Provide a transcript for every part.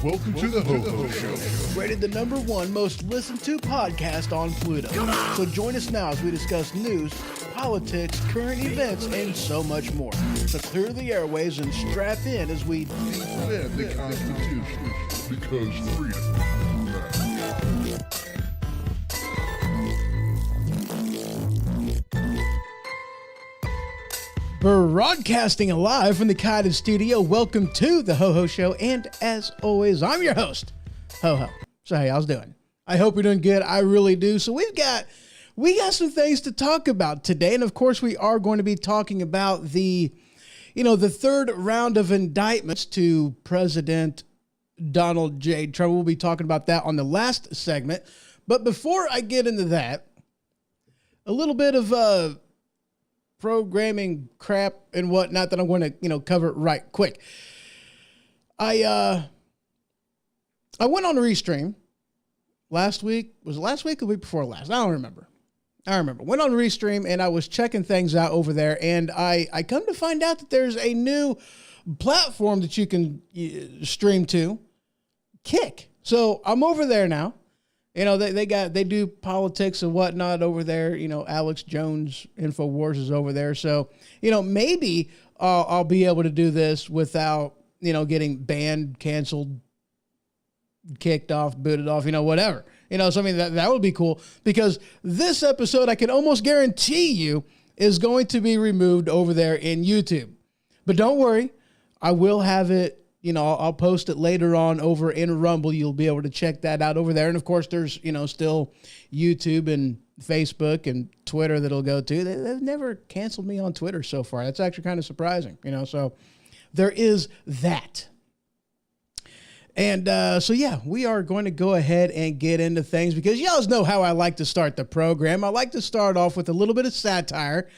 Welcome to the Ho-Ho Show. Rated the #1 most listened to podcast on Pluto. So join us now as we discuss news, politics, current events, and so much more. So clear the airways and strap in as we defend the Constitution, because freedom matters. Broadcasting live from the Kaited Studio. Welcome to the Ho-Ho Show, and as always, I'm your host, Ho-Ho. So hey, how's it doing? I hope you're doing good. I really do. So we got some things to talk about today, and of course, we are going to be talking about the third round of indictments to President Donald J. Trump. We'll be talking about that on the last segment. But before I get into that, a little bit of programming crap and whatnot that I'm going to, cover right quick. I went on a Restream last week. Was it last week or the week before last? I don't remember. Went on a Restream and I was checking things out over there, and I come to find out that there's a new platform that you can stream to, Kick. So I'm over there now. They do politics and whatnot over there. Alex Jones Infowars is over there. So, maybe I'll be able to do this without, getting banned, canceled, kicked off, booted off, whatever. So I mean, that would be cool, because this episode, I can almost guarantee you, is going to be removed over there in YouTube. But don't worry, I will have it. I'll post it later on over in Rumble. You'll be able to check that out over there. And of course, there's, still YouTube and Facebook and Twitter that'll go to. They've never canceled me on Twitter so far. That's actually kind of surprising, so there is that. And we are going to go ahead and get into things, because y'all know how I like to start the program. I like to start off with a little bit of satire.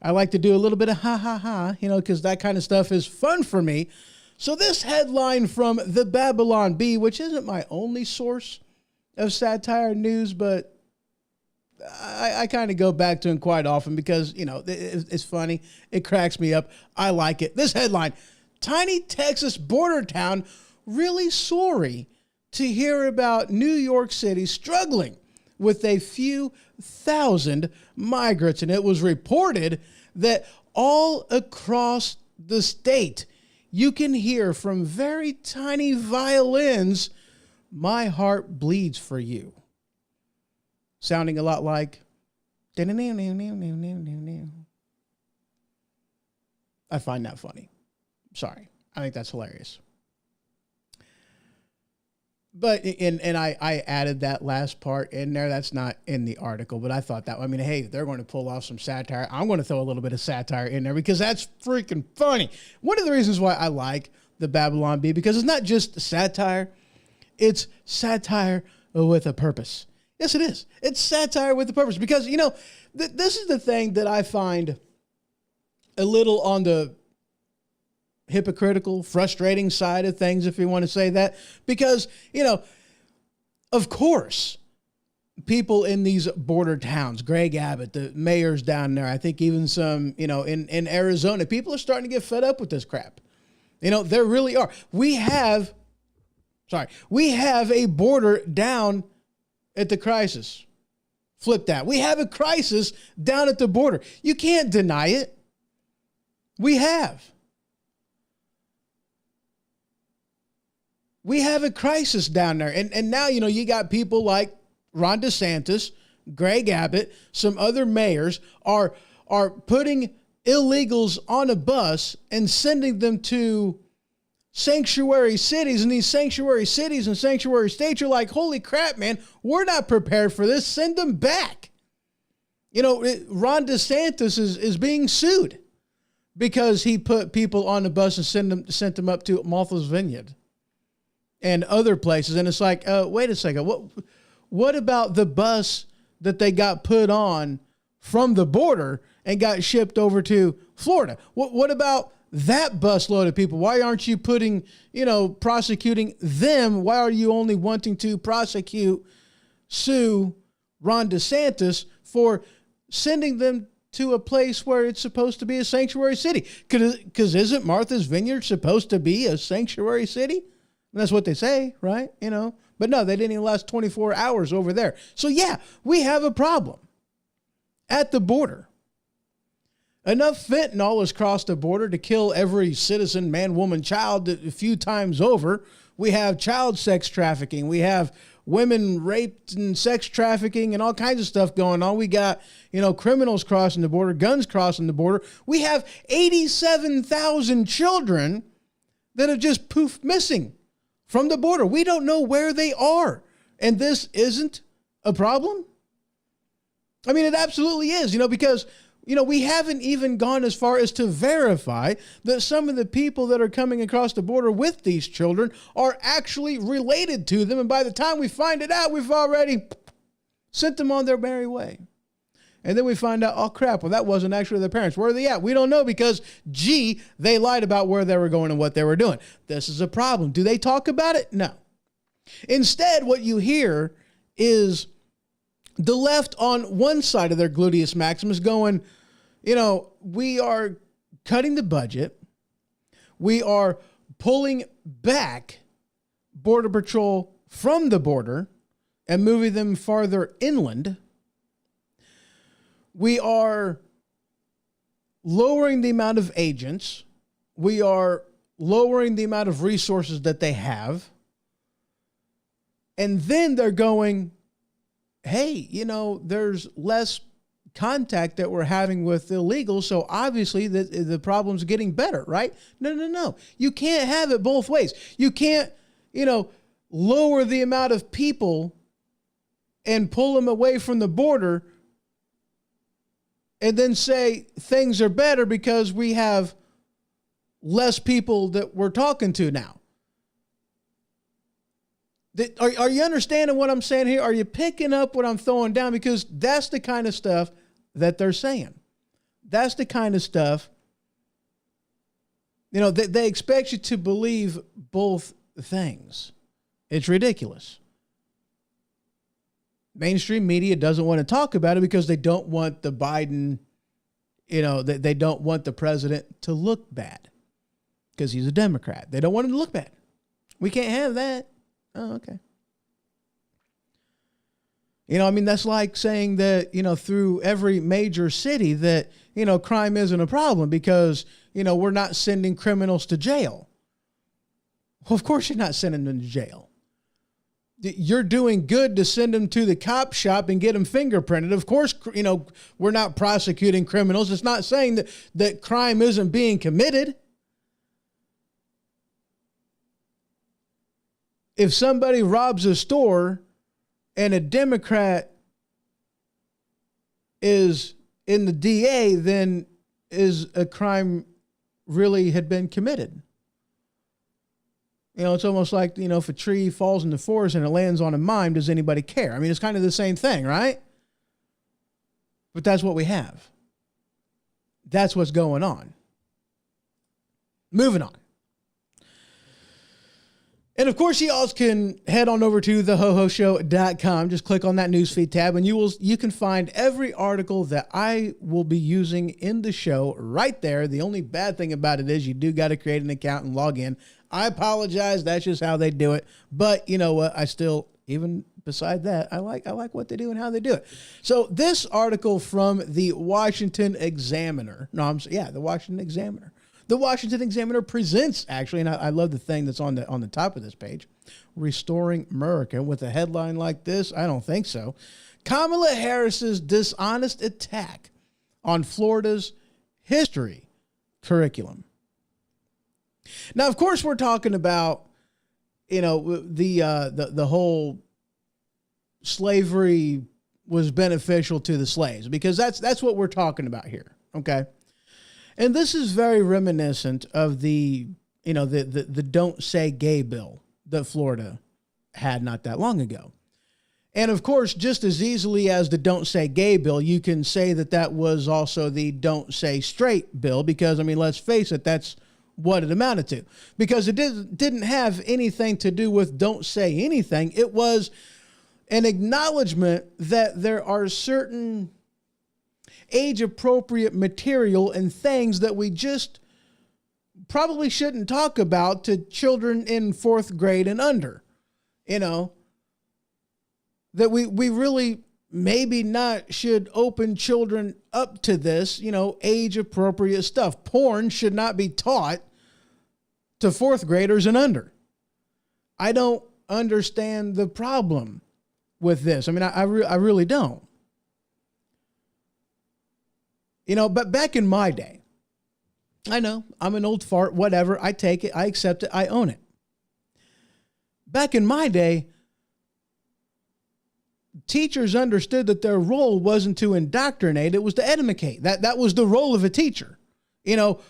I like to do a little bit of ha, because that kind of stuff is fun for me. So this headline from the Babylon Bee, which isn't my only source of satire news, but I kind of go back to them quite often because, it's funny. It cracks me up. I like it. This headline: tiny Texas border town really sorry to hear about New York City struggling with a few thousand migrants. And it was reported that all across the state, you can hear from very tiny violins, "My heart bleeds for you." Sounding a lot like. I find that funny. Sorry. I think that's hilarious. and I added that last part in there. That's not in the article, but I thought that, I mean, hey, they're going to pull off some satire. I'm going to throw a little bit of satire in there because that's freaking funny. One of the reasons why I like the Babylon Bee, because it's not just satire, it's satire with a purpose. Yes, it is. It's satire with a purpose because, you know, this is the thing that I find a little on the hypocritical, frustrating side of things, if you want to say that, because, you know, of course, people in these border towns, Greg Abbott, the mayors down there, I think even some, you know, in Arizona, people are starting to get fed up with this crap. You know, there really are. We have a border down at the crisis. Flip that. We have a crisis down at the border. You can't deny it. We have. We have a crisis down there. And now, you know, you got people like Ron DeSantis, Greg Abbott, some other mayors are putting illegals on a bus and sending them to sanctuary cities. And these sanctuary cities and sanctuary states are like, holy crap, man, we're not prepared for this. Send them back. You know, Ron DeSantis is being sued because he put people on the bus and sent them up to Martha's Vineyard and other places. And it's like, wait a second. What about the bus that they got put on from the border and got shipped over to Florida? What about that busload of people? Why aren't you prosecuting them? Why are you only wanting to sue Ron DeSantis for sending them to a place where it's supposed to be a sanctuary city? Because isn't Martha's Vineyard supposed to be a sanctuary city? And that's what they say, right? You know, but no, they didn't even last 24 hours over there. So yeah, we have a problem at the border. Enough fentanyl has crossed the border to kill every citizen, man, woman, child a few times over. We have child sex trafficking. We have women raped and sex trafficking and all kinds of stuff going on. We got, you know, criminals crossing the border, guns crossing the border. We have 87,000 children that have just poof missing from the border. We don't know where they are. And this isn't a problem? I mean, it absolutely is, you know, because, you know, we haven't even gone as far as to verify that some of the people that are coming across the border with these children are actually related to them. And by the time we find it out, we've already sent them on their merry way. And then we find out, oh crap, well, that wasn't actually their parents. Where are they at? We don't know because, they lied about where they were going and what they were doing. This is a problem. Do they talk about it? No. Instead, what you hear is the left on one side of their gluteus maximus going, you know, we are cutting the budget. We are pulling back Border Patrol from the border and moving them farther inland. We are lowering the amount of agents. We are lowering the amount of resources that they have. And then they're going, hey, you know, there's less contact that we're having with illegals, so obviously the problem's getting better, right? No. You can't have it both ways. You can't, you know, lower the amount of people and pull them away from the border and then say things are better because we have less people that we're talking to now. Are you understanding what I'm saying here? Are you picking up what I'm throwing down? Because that's the kind of stuff that they're saying. That's the kind of stuff, you know, they expect you to believe both things. It's ridiculous. Mainstream media doesn't want to talk about it because they don't want the Biden, you know, they don't want the president to look bad because he's a Democrat. They don't want him to look bad. We can't have that. Oh, okay. You know, I mean, that's like saying that, you know, through every major city that, you know, crime isn't a problem because, you know, we're not sending criminals to jail. Well, of course you're not sending them to jail. You're doing good to send them to the cop shop and get them fingerprinted. Of course, you know, we're not prosecuting criminals. It's not saying that crime isn't being committed. if somebody robs a store and a Democrat is in the DA, then is a crime really had been committed? You know, it's almost like, you know, if a tree falls in the forest and it lands on a mine, does anybody care? I mean, it's kind of the same thing, right? But that's what we have. That's what's going on. Moving on. And of course, you also can head on over to thehohoshow.com. Just click on that newsfeed tab and you can find every article that I will be using in the show right there. The only bad thing about it is you do got to create an account and log in. I apologize. That's just how they do it. But you know what? I still, even beside that, I like what they do and how they do it. So this article from the Washington Examiner. The Washington Examiner. The Washington Examiner presents, actually, and I love the thing that's on the top of this page, Restoring America, with a headline like this. I don't think so. Kamala Harris's dishonest attack on Florida's history curriculum. Now, of course, we're talking about, you know, the whole slavery was beneficial to the slaves, because that's what we're talking about here. Okay. And this is very reminiscent of the Don't Say Gay bill that Florida had not that long ago. And of course, just as easily as the Don't Say Gay bill, you can say that was also the Don't Say Straight bill, because, I mean, let's face it, that's what it amounted to. Because it didn't have anything to do with don't say anything. It was an acknowledgement that there are certain age-appropriate material and things that we just probably shouldn't talk about to children in 4th grade and under. You know, that we really maybe not should open children up to this, you know, age-appropriate stuff. Porn should not be taught to 4th graders and under. I don't understand the problem with this. I mean, I really don't. You know, but back in my day, I know I'm an old fart, whatever. I take it, I accept it, I own it. Back in my day, teachers understood that their role wasn't to indoctrinate, it was to educate. That was the role of a teacher. You know,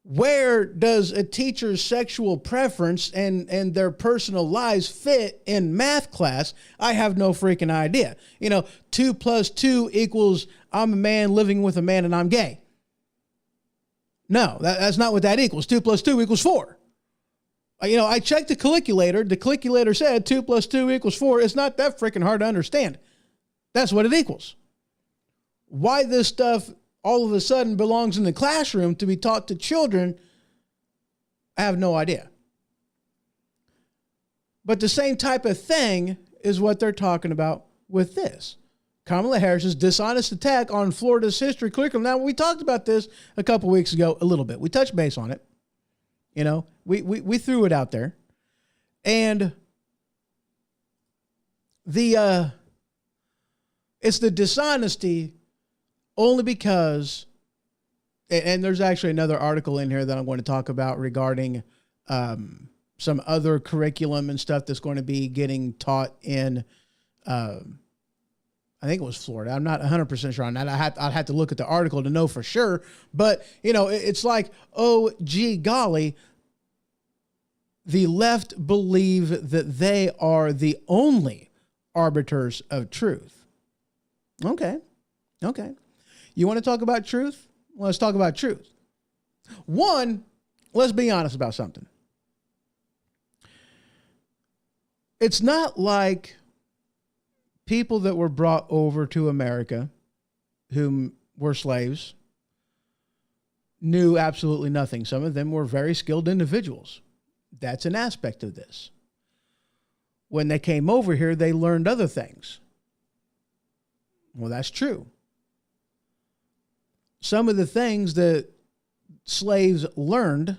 where does a teacher's sexual preference and their personal lives fit in math class? I have no freaking idea. You know, 2 + 2 equals I'm a man living with a man and I'm gay. No, that's not what that equals. 2 + 2 equals 4. You know, I checked the calculator. The calculator said 2 + 2 equals 4. It's not that freaking hard to understand. That's what it equals. Why this stuff all of a sudden belongs in the classroom to be taught to children, I have no idea. But the same type of thing is what they're talking about with this. Kamala Harris's dishonest attack on Florida's history curriculum. Now, we talked about this a couple weeks ago a little bit. We touched base on it. You know, we threw it out there. And it's the dishonesty only because, and there's actually another article in here that I'm going to talk about regarding some other curriculum and stuff that's going to be getting taught in, I think it was Florida. I'm not 100% sure on that. I'd have to look at the article to know for sure. But, you know, it's like, oh, gee, golly, the left believe that they are the only arbiters of truth. Okay. You want to talk about truth? Well, let's talk about truth. One, let's be honest about something. It's not like people that were brought over to America whom were slaves knew absolutely nothing. Some of them were very skilled individuals. That's an aspect of this. When they came over here, they learned other things. Well, that's true. Some of the things that slaves learned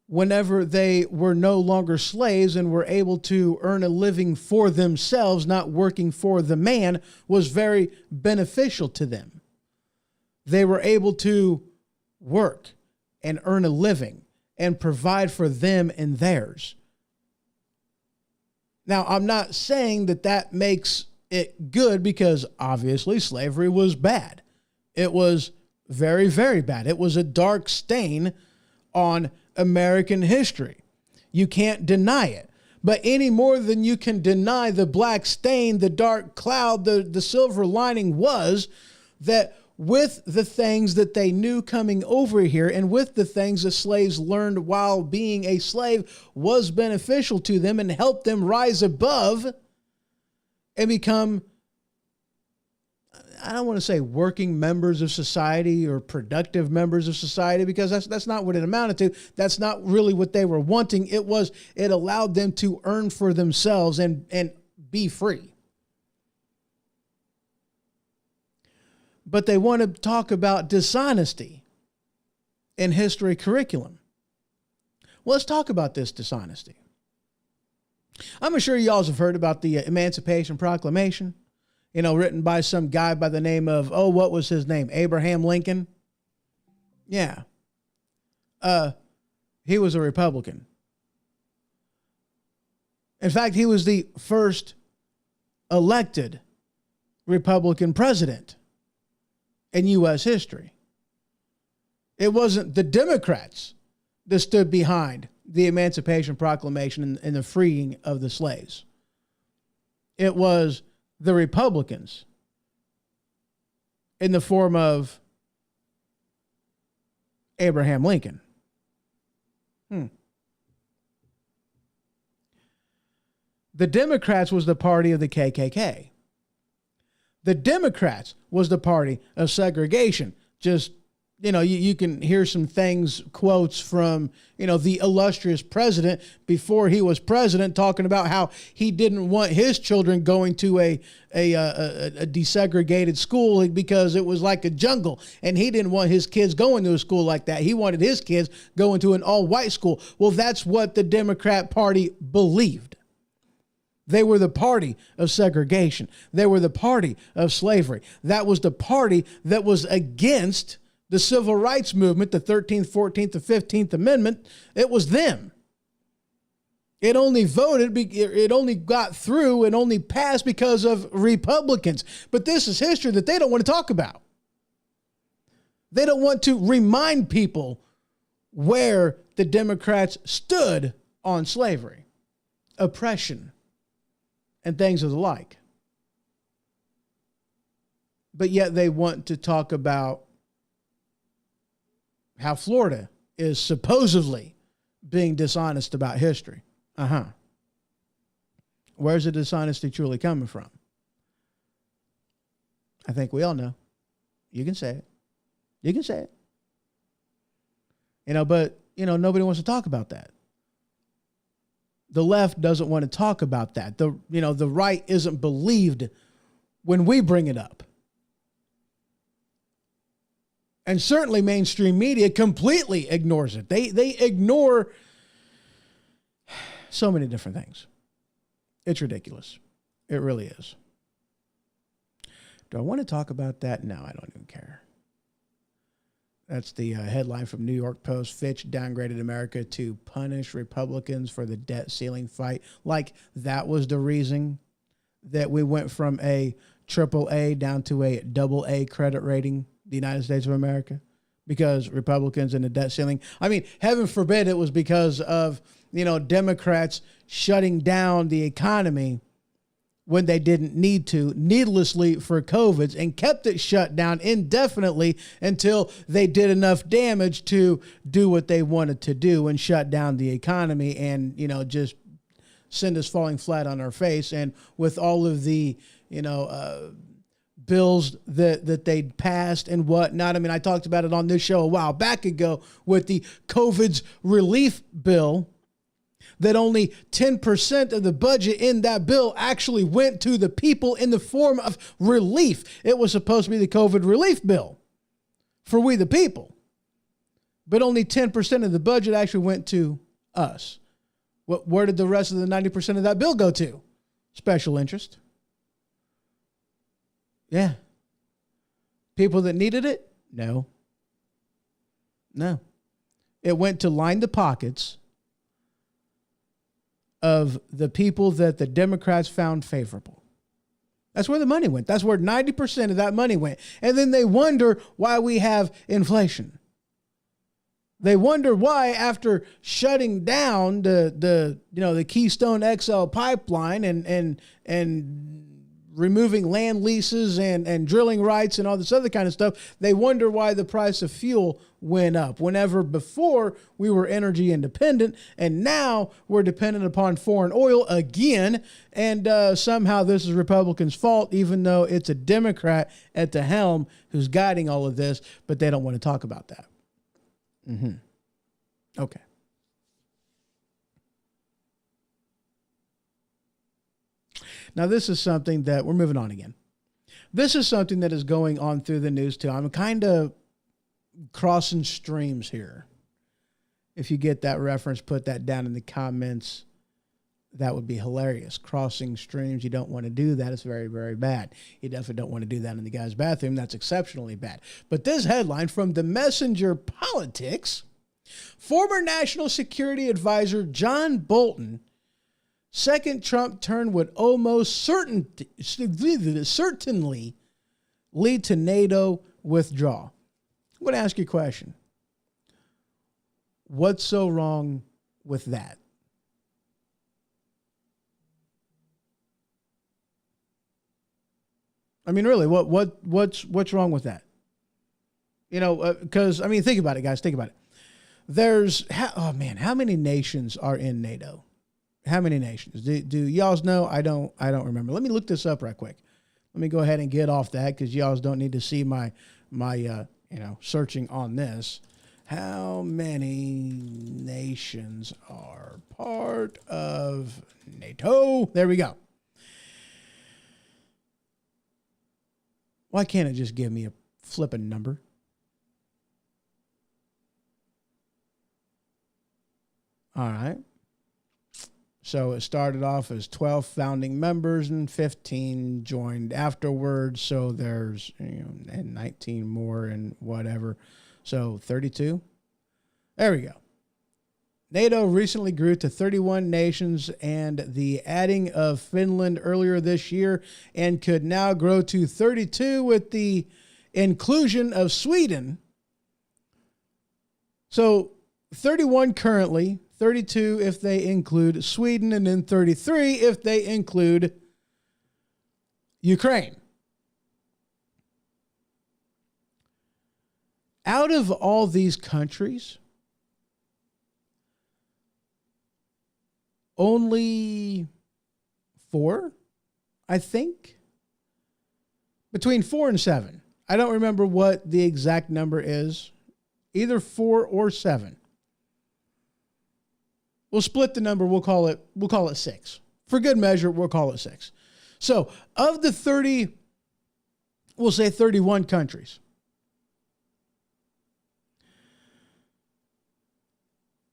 whenever they were no longer slaves and were able to earn a living for themselves, not working for the man, was very beneficial to them. They were able to work and earn a living and provide for them and theirs. Now, I'm not saying that that makes it good, because obviously slavery was bad. It was very, very bad. It was a dark stain on American history. You can't deny it. But any more than you can deny the black stain, the dark cloud, the silver lining was that with the things that they knew coming over here, and with the things the slaves learned while being a slave, was beneficial to them and helped them rise above and become, I don't want to say working members of society or productive members of society, because that's not what it amounted to. That's not really what they were wanting. It allowed them to earn for themselves and be free. But they want to talk about dishonesty in history curriculum. Well, let's talk about this dishonesty. I'm sure y'all have heard about the Emancipation Proclamation, written by some guy by the name of, what was his name? Abraham Lincoln. Yeah. He was a Republican. In fact, he was the first elected Republican president in U.S. history. It wasn't the Democrats that stood behind the Emancipation Proclamation and the freeing of the slaves. It was the Republicans in the form of Abraham Lincoln. The Democrats was the party of the KKK. The Democrats was the party of segregation. Just, you can hear some things, quotes from, the illustrious president before he was president, talking about how he didn't want his children going to a desegregated school because it was like a jungle. And he didn't want his kids going to a school like that. He wanted his kids going to an all-white school. Well, that's what the Democrat Party believed. They were the party of segregation. They were the party of slavery. That was the party that was against the civil rights movement, the 13th, 14th, and 15th Amendment. It was them. It only got through and only passed because of Republicans. But this is history that they don't want to talk about. They don't want to remind people where the Democrats stood on slavery, oppression, and things of the like. But yet they want to talk about how Florida is supposedly being dishonest about history. Where's the dishonesty truly coming from? I think we all know. You can say it. You can say it. But, nobody wants to talk about that. The left doesn't want to talk about that. The right isn't believed when we bring it up. And certainly mainstream media completely ignores it. They ignore so many different things. It's ridiculous. It really is. Do I want to talk about that? No, I don't even care. That's the headline from New York Post. Fitch downgraded America to punish Republicans for the debt ceiling fight. Like that was the reason that we went from a AAA down to a AA credit rating, the United States of America, because Republicans and the debt ceiling. I mean, heaven forbid it was because of, Democrats shutting down the economy when they didn't need to, needlessly for COVID, and kept it shut down indefinitely until they did enough damage to do what they wanted to do and shut down the economy and, just send us falling flat on our face. And with all of the, bills that they'd passed and whatnot. I mean, I talked about it on this show a while back ago with the COVID's relief bill, that only 10% of the budget in that bill actually went to the people in the form of relief. It was supposed to be the COVID relief bill for we the people. But only 10% of the budget actually went to us. Where did the rest of the 90% of that bill go to? Special interest. Yeah. People that needed it? No. It went to line the pockets of the people that the Democrats found favorable. That's where the money went. That's where 90% of that money went. And then they wonder why we have inflation. They wonder why, after shutting down the Keystone XL pipeline and removing land leases and drilling rights and all this other kind of stuff, they wonder why the price of fuel went up. Whenever before we were energy independent, and now we're dependent upon foreign oil again, and somehow this is Republicans' fault, even though it's a Democrat at the helm who's guiding all of this, but they don't want to talk about that. Okay. Now, this is something that we're moving on again. This is something that is going on through the news too. I'm kind of crossing streams here. If you get that reference, put that down in the comments. That would be hilarious. Crossing streams, you don't want to do that. It's very, very bad. You definitely don't want to do that in the guy's bathroom. That's exceptionally bad. But this headline from the Messenger Politics, former National Security Advisor John Bolton, second Trump turn would almost certainly lead to NATO withdrawal. I'm going to ask you a question. What's so wrong with that? I mean, really, what's wrong with that? Because think about it, guys. Think about it. How many nations are in NATO? How many nations? Do y'all know? I don't remember. Let me look this up right quick. Let me go ahead and get off that, because y'all don't need to see my searching on this. How many nations are part of NATO? There we go. Why can't it just give me a flipping number? All right. So it started off as 12 founding members and 15 joined afterwards. So there's and 19 more and whatever. So 32. There we go. NATO recently grew to 31 nations, and the adding of Finland earlier this year, and could now grow to 32 with the inclusion of Sweden. So 31 currently, 32 if they include Sweden, and then 33 if they include Ukraine. Out of all these countries, only 4, I think. Between 4 and 7. I don't remember what the exact number is. Either 4 or 7. We'll split the number. We'll call it 6. For good measure, we'll call it 6. So, of the 30, we'll say 31 countries,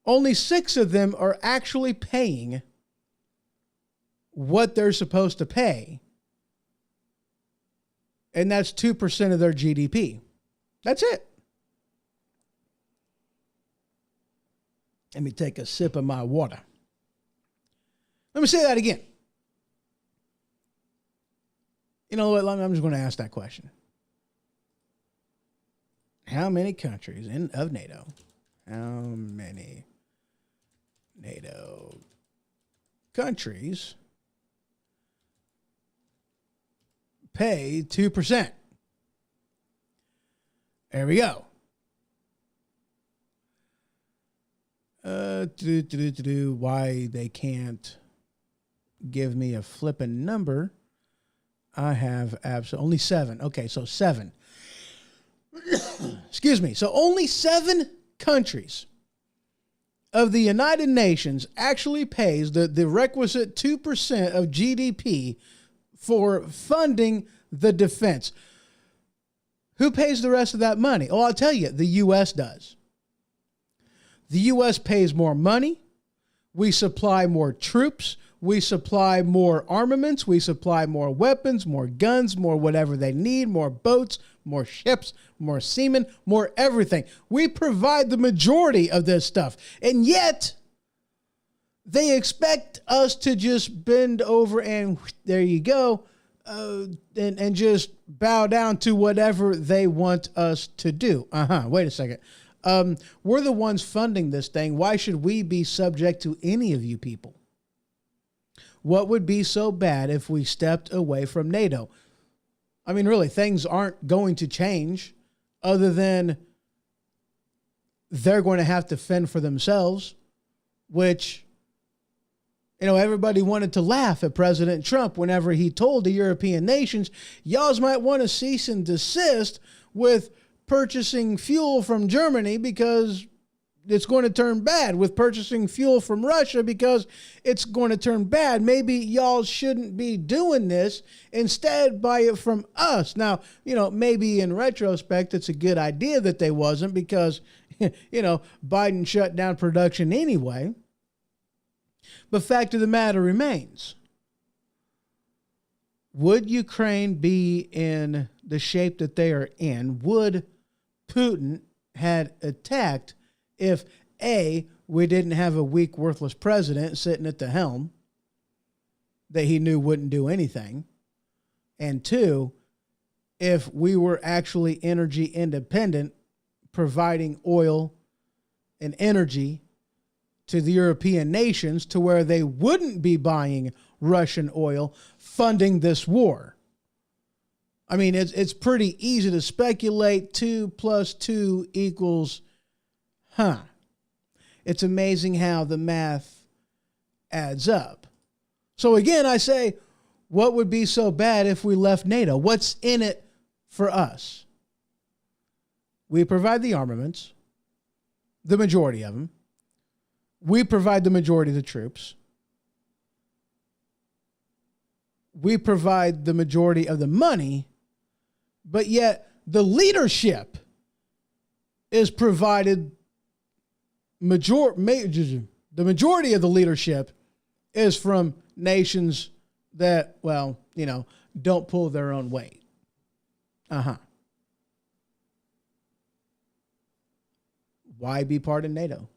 only 6 of them are actually paying what they're supposed to pay. And that's 2% of their GDP. That's it. Let me take a sip of my water. Let me say that again. You know what? I'm just going to ask that question. How many countries of NATO? How many NATO countries pay 2%? There we go. Why they can't give me a flipping number? I have absolutely only 7. Okay, so 7. Excuse me. So only 7 countries of the United Nations actually pays the requisite 2% of GDP for funding the defense. Who pays the rest of that money? Oh, I'll tell you, the U.S. does. The U.S. pays more money. We supply more troops. We supply more armaments. We supply more weapons, more guns, more whatever they need, more boats, more ships, more seamen, more everything. We provide the majority of this stuff. And yet, they expect us to just bend over and there you go, and just bow down to whatever they want us to do. Wait a second. We're the ones funding this thing. Why should we be subject to any of you people? What would be so bad if we stepped away from NATO? I mean, really, things aren't going to change other than they're going to have to fend for themselves, which, everybody wanted to laugh at President Trump whenever he told the European nations, y'all might want to cease and desist with purchasing fuel from Germany because it's going to turn bad, with purchasing fuel from Russia because it's going to turn bad. Maybe y'all shouldn't be doing this. Instead, buy it from us. Now, maybe in retrospect, it's a good idea that they wasn't because, Biden shut down production anyway. But fact of the matter remains, would Ukraine be in the shape that they are in? Would Putin had attacked if A, we didn't have a weak, worthless president sitting at the helm that he knew wouldn't do anything, and two, if we were actually energy independent, providing oil and energy to the European nations to where they wouldn't be buying Russian oil, funding this war. I mean, it's pretty easy to speculate 2 + 2 =, It's amazing how the math adds up. So again, I say, what would be so bad if we left NATO? What's in it for us? We provide the armaments, the majority of them. We provide the majority of the troops. We provide the majority of the money, but yet the leadership is provided. The majority of the leadership is from nations that, don't pull their own weight. Why be part of NATO?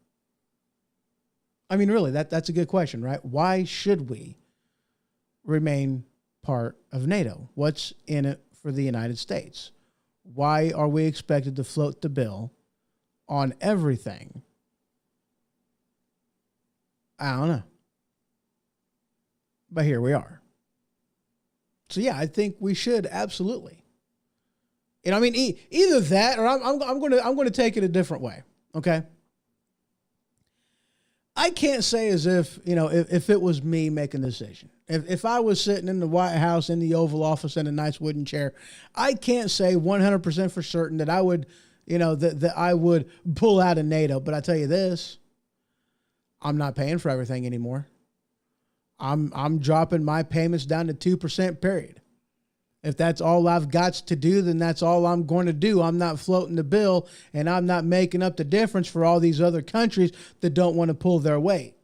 I mean, really, that's a good question, right? Why should we remain part of NATO? What's in it for the United States? Why are we expected to float the bill on everything? I don't know. But here we are. So yeah, I think we should absolutely. Either that or I'm going to take it a different way. Okay. I can't say as if it was me making the decision. If I was sitting in the White House in the Oval Office in a nice wooden chair, I can't say 100% for certain that I would, that I would pull out of NATO. But I tell you this, I'm not paying for everything anymore. I'm dropping my payments down to 2%, period. If that's all I've got to do, then that's all I'm going to do. I'm not floating the bill, and I'm not making up the difference for all these other countries that don't want to pull their weight.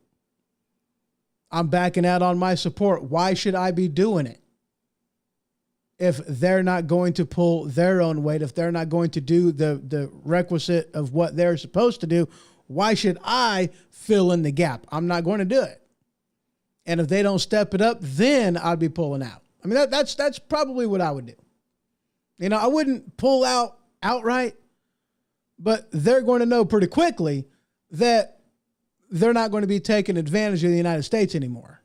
I'm backing out on my support. Why should I be doing it? If they're not going to pull their own weight, if they're not going to do the requisite of what they're supposed to do, why should I fill in the gap? I'm not going to do it. And if they don't step it up, then I'd be pulling out. I mean, that's probably what I would do. I wouldn't pull out outright, but they're going to know pretty quickly that they're not going to be taking advantage of the United States anymore.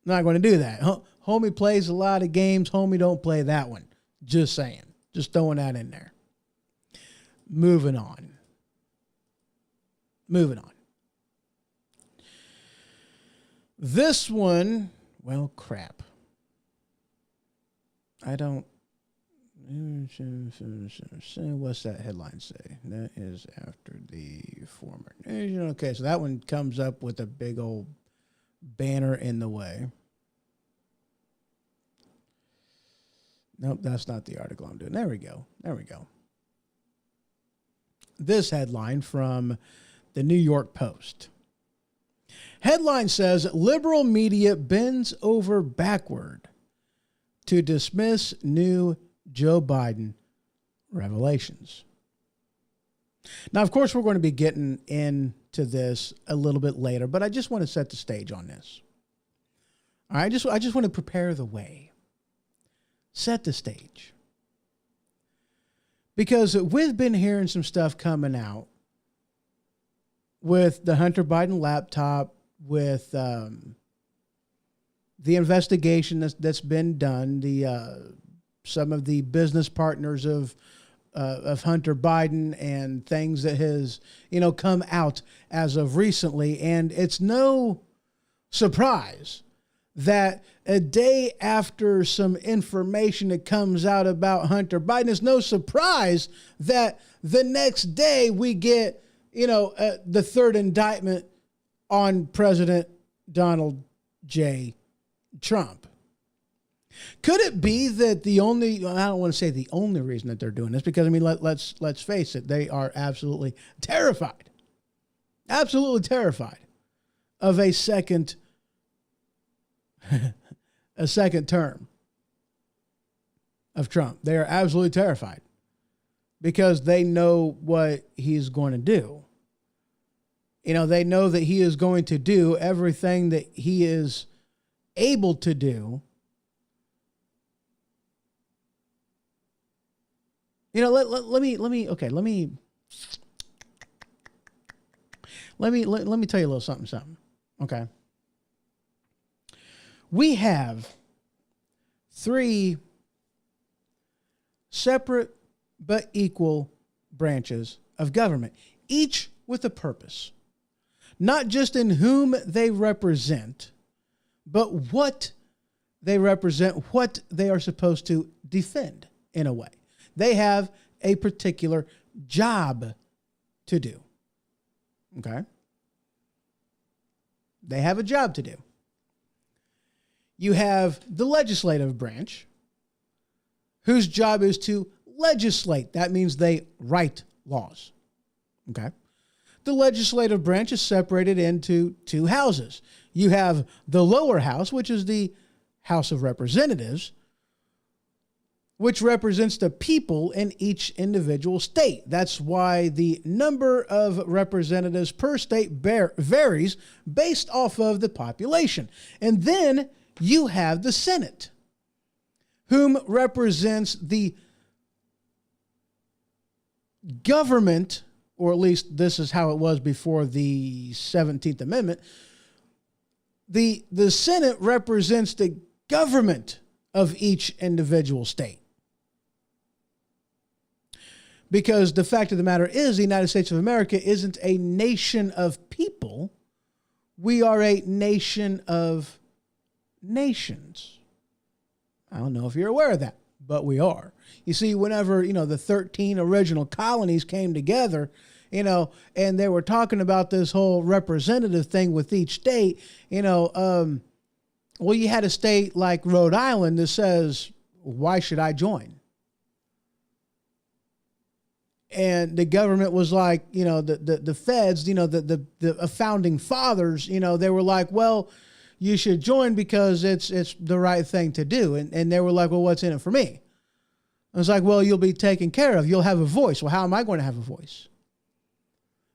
Not going to do that. Homie plays a lot of games. Homie don't play that one. Just saying. Just throwing that in there. Moving on. This one, well, crap. I don't. What's that headline say? That is after the former. Okay, so that one comes up with a big old banner in the way. Nope, that's not the article I'm doing. There we go. This headline from the New York Post. Headline says, liberal media bends over backward to dismiss new Joe Biden revelations. Now, of course, we're going to be getting into to this a little bit later, but I just want to set the stage on this. All right, I just want to prepare the way, set the stage. Because we've been hearing some stuff coming out with the Hunter Biden laptop, with the investigation that's been done, some of the business partners of Hunter Biden, and things that has come out as of recently, and it's no surprise that a day after some information that comes out about Hunter Biden, it's no surprise that the next day we get, the third indictment on President Donald J. Trump. Could it be that I don't want to say the only reason that they're doing this, because let's face it, they are absolutely terrified of a second term of Trump. They are absolutely terrified because they know what he's going to do. They know that he is going to do everything that he is able to do. Let me tell you a little something. Okay. We have 3 separate but equal branches of government, each with a purpose, not just in whom they represent, but what they represent, what they are supposed to defend in a way. They have a particular job to do. Okay? They have a job to do. You have the legislative branch, whose job is to legislate. That means they write laws. Okay? The legislative branch is separated into 2 houses. You have the lower house, which is the House of Representatives, which represents the people in each individual state. That's why the number of representatives per state varies based off of the population. And then you have the Senate, whom represents the government, or at least this is how it was before the 17th Amendment. The Senate represents the government of each individual state. Because the fact of the matter is, the United States of America isn't a nation of people. We are a nation of nations. I don't know if you're aware of that, but we are. You see, whenever, the 13 original colonies came together, and they were talking about this whole representative thing with each state, well, you had a state like Rhode Island that says, why should I join? And the government was like, the feds, the founding fathers, they were like, well, you should join because it's the right thing to do. And they were like, well, what's in it for me? I was like, well, you'll be taken care of. You'll have a voice. Well, how am I going to have a voice?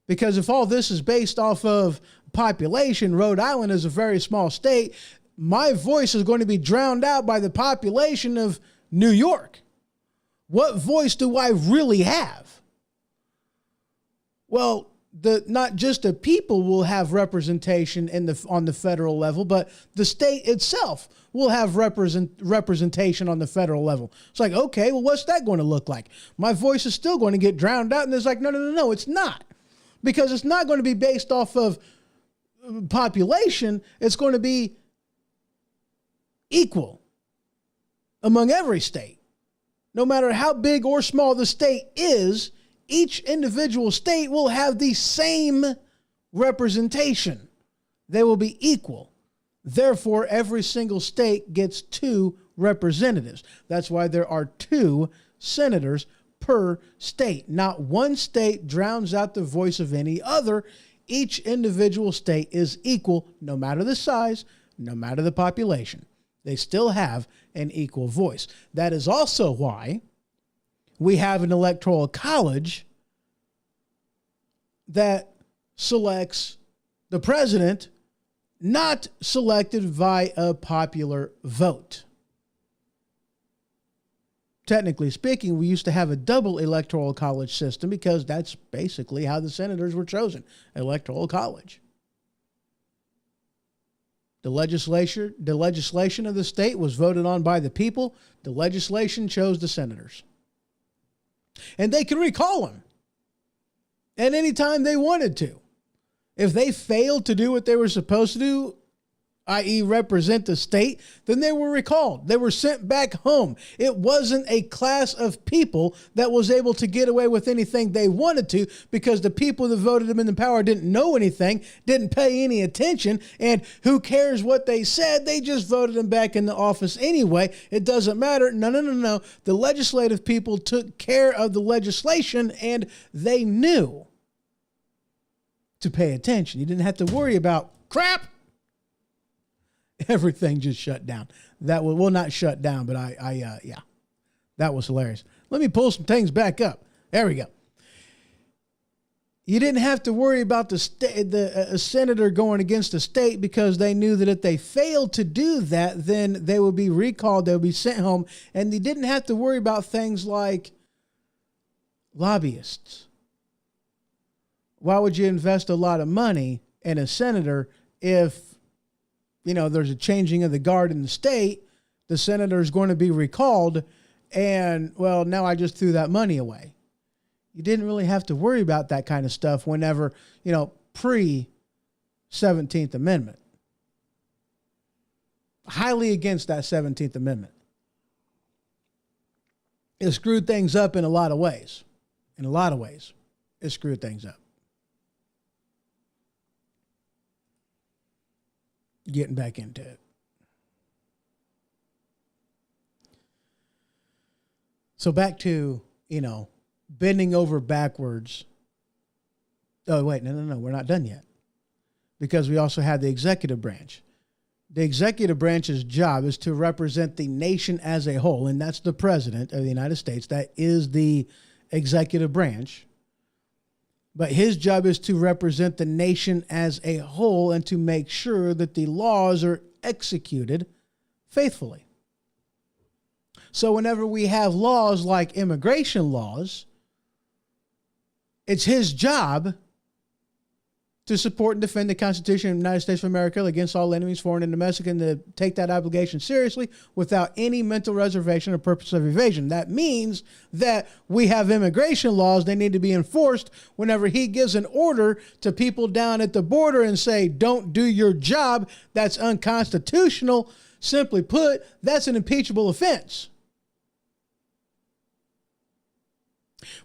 Because if all this is based off of population, Rhode Island is a very small state. My voice is going to be drowned out by the population of New York. What voice do I really have? Well, not just the people will have representation on the federal level, but the state itself will have representation on the federal level. It's like, okay, well, what's that going to look like? My voice is still going to get drowned out. And it's like, no, it's not. Because it's not going to be based off of population. It's going to be equal among every state. No matter how big or small the state is, each individual state will have the same representation. They will be equal. Therefore, every single state gets 2 representatives. That's why there are 2 senators per state. Not one state drowns out the voice of any other. Each individual state is equal, no matter the size, no matter the population. They still have an equal voice. That is also why we have an electoral college that selects the president, not selected via popular vote. Technically speaking, we used to have a double electoral college system because that's basically how the senators were chosen, electoral college. The legislation of the state was voted on by the people. The legislation chose the senators. And they could recall them at any time they wanted to. If they failed to do what they were supposed to do, i.e. represent the state, then they were recalled. They were sent back home. It wasn't a class of people that was able to get away with anything they wanted to because the people that voted them into power didn't know anything, didn't pay any attention, and who cares what they said? They just voted them back in the office anyway. It doesn't matter. No. The legislative people took care of the legislation, and they knew to pay attention. You didn't have to worry about crap. Everything just shut down. That was, well, not shut down, but yeah, that was hilarious. Let me pull some things back up. There we go. You didn't have to worry about a senator going against the state because they knew that if they failed to do that, then they would be recalled, they would be sent home, and they didn't have to worry about things like lobbyists. Why would you invest a lot of money in a senator if there's a changing of the guard in the state, the senator is going to be recalled, and, well, now I just threw that money away. You didn't really have to worry about that kind of stuff whenever, pre-17th Amendment. Highly against that 17th Amendment. It screwed things up in a lot of ways. In a lot of ways, it screwed things up. Getting back into it. So back to, bending over backwards. Oh, wait, no, we're not done yet. Because we also have the executive branch. The executive branch's job is to represent the nation as a whole, and that's the president of the United States. That is the executive branch. But his job is to represent the nation as a whole and to make sure that the laws are executed faithfully. So whenever we have laws like immigration laws, it's his job to support and defend the Constitution of the United States of America against all enemies, foreign and domestic, and to take that obligation seriously without any mental reservation or purpose of evasion. That means that we have immigration laws. They need to be enforced. Whenever he gives an order to people down at the border and say, don't do your job, that's unconstitutional. Simply put, that's an impeachable offense.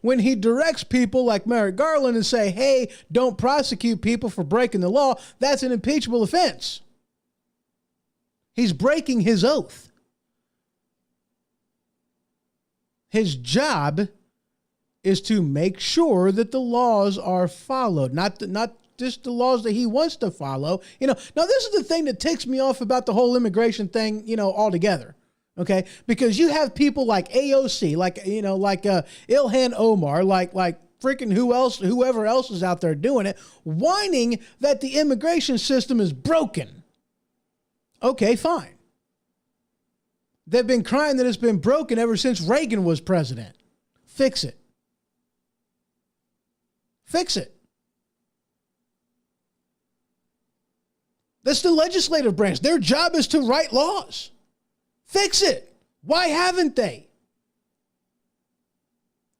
When he directs people like Merrick Garland and say, hey, don't prosecute people for breaking the law, that's an impeachable offense. He's breaking his oath. His job is to make sure that the laws are followed, not just the laws that he wants to follow. Now this is the thing that ticks me off about the whole immigration thing, altogether. Okay, because you have people like AOC, like Ilhan Omar, like freaking whoever else is out there doing it, whining that the immigration system is broken. Okay, fine. They've been crying that it's been broken ever since Reagan was president. Fix it. Fix it. That's the legislative branch. Their job is to write laws. Fix it. Why haven't they?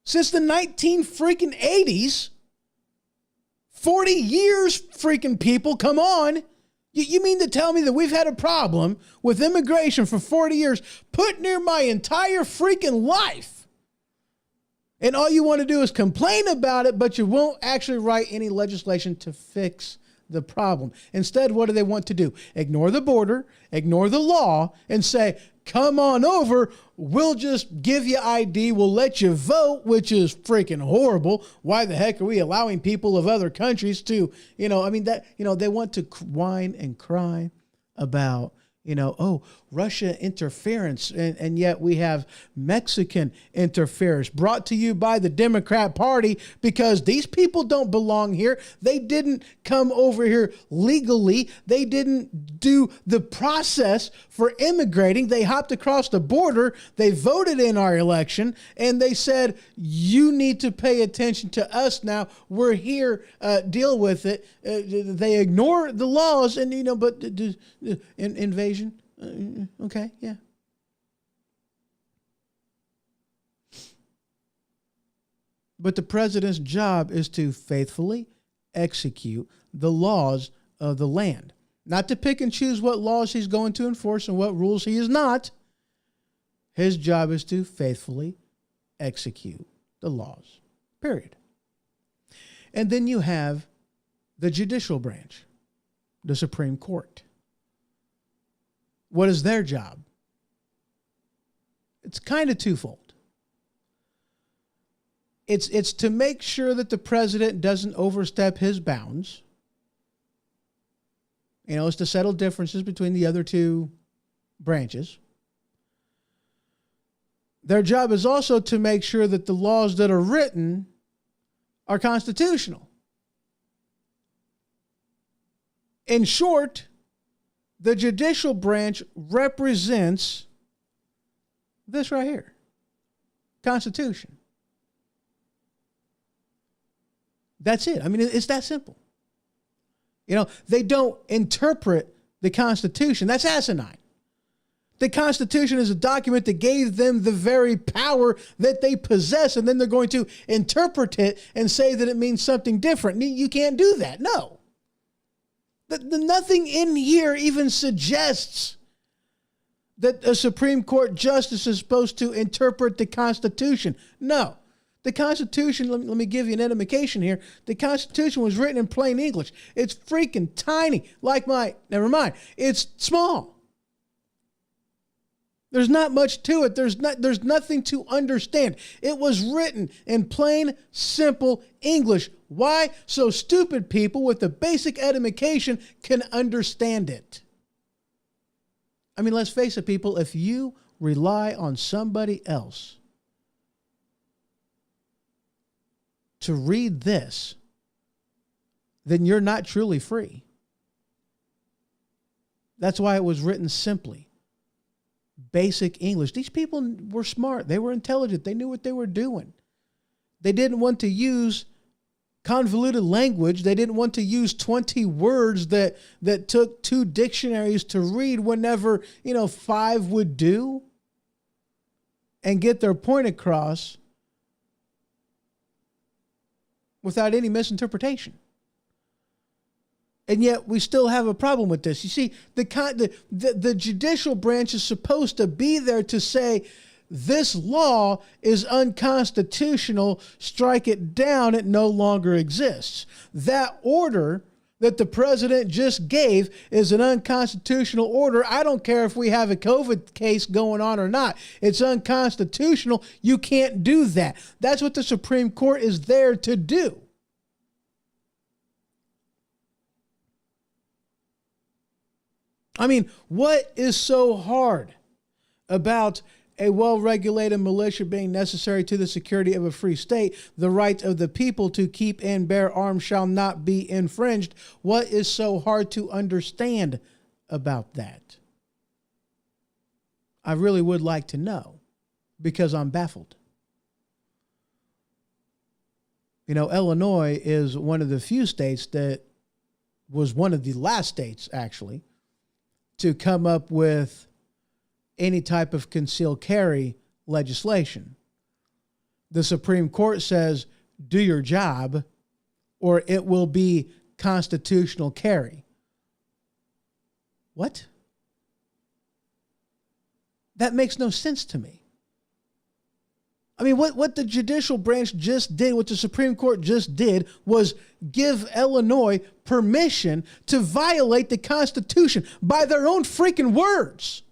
Since the 1980s, 40 years, freaking people, come on. You mean to tell me that we've had a problem with immigration for 40 years, put near my entire freaking life, and all you want to do is complain about it, but you won't actually write any legislation to fix the problem. Instead, what do they want to do? Ignore the border, ignore the law, and say, come on over, we'll just give you ID, we'll let you vote, which is freaking horrible. Why the heck are we allowing people of other countries to, they want to whine and cry about, Russia interference, and yet we have Mexican interference brought to you by the Democrat Party because these people don't belong here. They didn't come over here legally. They didn't do the process for immigrating. They hopped across the border. They voted in our election, and they said, you need to pay attention to us now. We're here, deal with it. They ignore the laws, and, but invasion. Okay, yeah. But the president's job is to faithfully execute the laws of the land. Not to pick and choose what laws he's going to enforce and what rules he is not. His job is to faithfully execute the laws. Period. And then you have the judicial branch, the Supreme Court. What is their job? It's kind of twofold. It's to make sure that the president doesn't overstep his bounds. It's to settle differences between the other two branches. Their job is also to make sure that the laws that are written are constitutional. In short, the judicial branch represents this right here, Constitution. That's it. I mean, it's that simple. They don't interpret the Constitution. That's asinine. The Constitution is a document that gave them the very power that they possess, and then they're going to interpret it and say that it means something different. You can't do that. No. Nothing in here even suggests that a Supreme Court justice is supposed to interpret the Constitution. No. The Constitution, let me give you an indication here. The Constitution was written in plain English. It's freaking tiny, never mind. It's small. There's not much to it. There's nothing to understand. It was written in plain, simple English. Why? So stupid people with the basic education can understand it. I mean, let's face it, people. If you rely on somebody else to read this, then you're not truly free. That's why it was written simply. Basic English. These people were smart. They were intelligent. They knew what they were doing. They didn't want to use convoluted language. They didn't want to use 20 words that took 2 dictionaries to read whenever, 5 would do, and get their point across without any misinterpretation. And yet we still have a problem with this. You see, the judicial branch is supposed to be there to say, this law is unconstitutional, strike it down, it no longer exists. That order that the president just gave is an unconstitutional order. I don't care if we have a COVID case going on or not. It's unconstitutional. You can't do that. That's what the Supreme Court is there to do. I mean, what is so hard about a well-regulated militia being necessary to the security of a free state? The right of the people to keep and bear arms shall not be infringed. What is so hard to understand about that? I really would like to know, because I'm baffled. Illinois is one of the few states that was one of the last states, actually, to come up with any type of concealed carry legislation. The Supreme Court says, do your job, or it will be constitutional carry. What? That makes no sense to me. I mean, what the judicial branch just did, what the Supreme Court just did, was give Illinois permission to violate the Constitution by their own freaking words.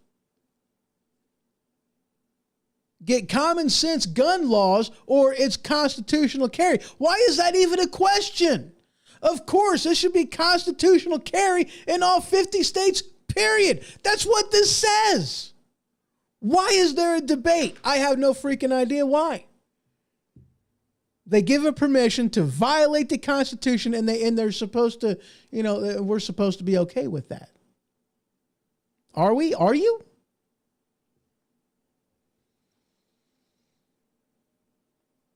Get common sense gun laws or it's constitutional carry. Why is that even a question? Of course, it should be constitutional carry in all 50 states, Period. That's what this says. Why is there a debate? I have no freaking idea why. They give a permission to violate the Constitution, and they're supposed to, we're supposed to be okay with that. Are we? Are you?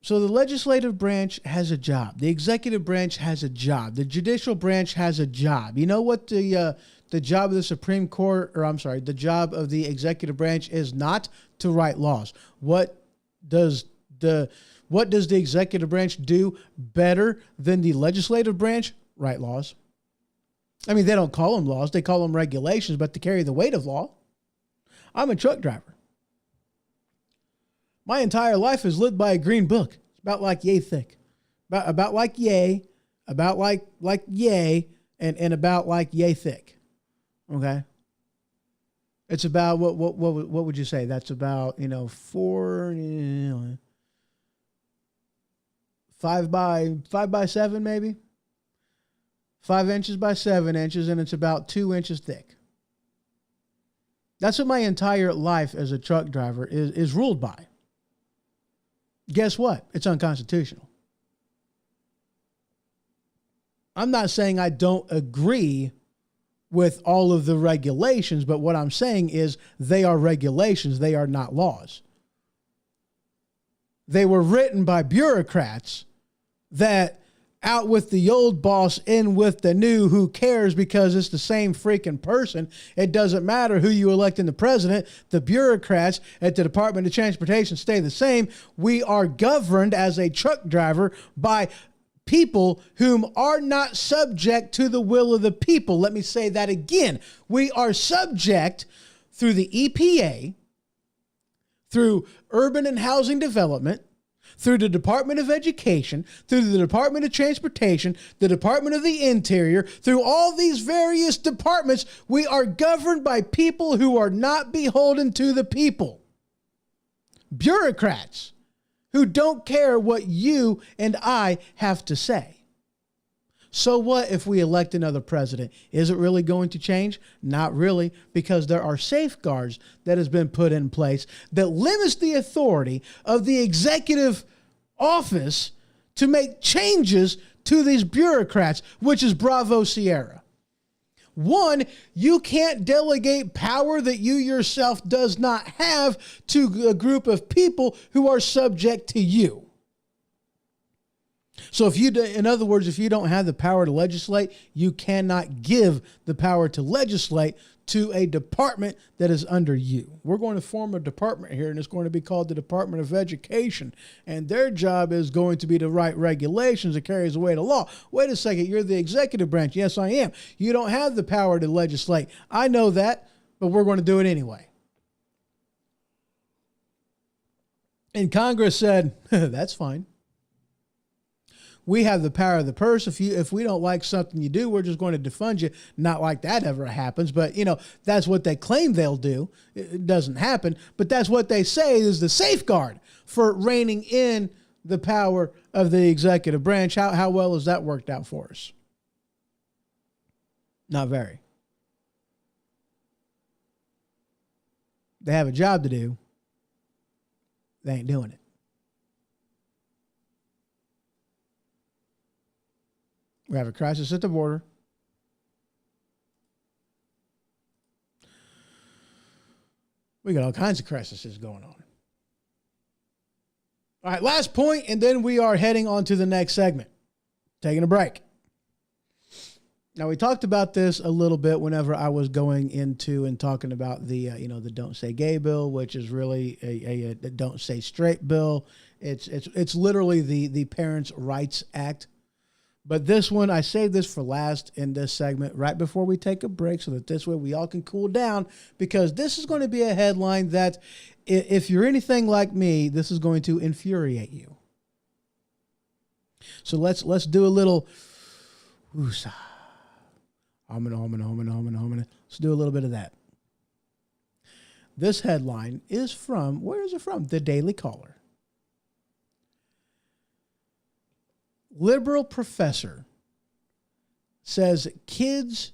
So the legislative branch has a job. The executive branch has a job. The judicial branch has a job. You know what the job of the Supreme Court, the job of the executive branch is? Not to write laws. What does the executive branch do better than the legislative branch? Write laws. I mean, they don't call them laws. They call them regulations, but to carry the weight of law. I'm a truck driver. My entire life is lived by a green book. It's about like yay thick. About like yay, about like yay, and about like yay thick. Okay? It's about what would you say? That's about, 5 by 7 maybe. 5 inches by 7 inches, and it's about 2 inches thick. That's what my entire life as a truck driver is ruled by. Guess what? It's unconstitutional. I'm not saying I don't agree with all of the regulations, but what I'm saying is they are regulations. They are not laws. They were written by bureaucrats that out with the old boss, in with the new. Who cares? Because it's the same freaking person. It doesn't matter who you elect in the president. The bureaucrats at the Department of Transportation stay the same. We are governed as a truck driver by people whom are not subject to the will of the people. Let me say that again. We are subject through the EPA, through urban and housing development, through the Department of Education, through the Department of Transportation, the Department of the Interior, through all these various departments. We are governed by people who are not beholden to the people. Bureaucrats who don't care what you and I have to say. So what if we elect another president? Is it really going to change? Not really, because there are safeguards that has been put in place that limits the authority of the executive office to make changes to these bureaucrats, which is Bravo Sierra. One, you can't delegate power that you yourself does not have to a group of people who are subject to you. So in other words, if you don't have the power to legislate, you cannot give the power to legislate to a department that is under you. We're going to form a department here, and it's going to be called the Department of Education. And their job is going to be to write regulations that carries the weight of law. Wait a second, you're the executive branch. Yes, I am. You don't have the power to legislate. I know that, but we're going to do it anyway. And Congress said, that's fine. We have the power of the purse. If we don't like something you do, we're just going to defund you. Not like that ever happens, but that's what they claim they'll do. It doesn't happen, but that's what they say is the safeguard for reining in the power of the executive branch. How well has that worked out for us? Not very. They have a job to do. They ain't doing it. We have a crisis at the border. We got all kinds of crises going on. All right, last point, and then we are heading on to the next segment. Taking a break. Now, we talked about this a little bit whenever I was going into and talking about the Don't Say Gay bill, which is really a Don't Say Straight bill. It's literally the Parents' Rights Act. But this one, I saved this for last in this segment, right before we take a break, so that this way we all can cool down, because this is going to be a headline that, if you're anything like me, this is going to infuriate you. So let's do a little woosah. Let's do a little bit of that. This headline is from, where is it from? The Daily Caller. Liberal professor says kids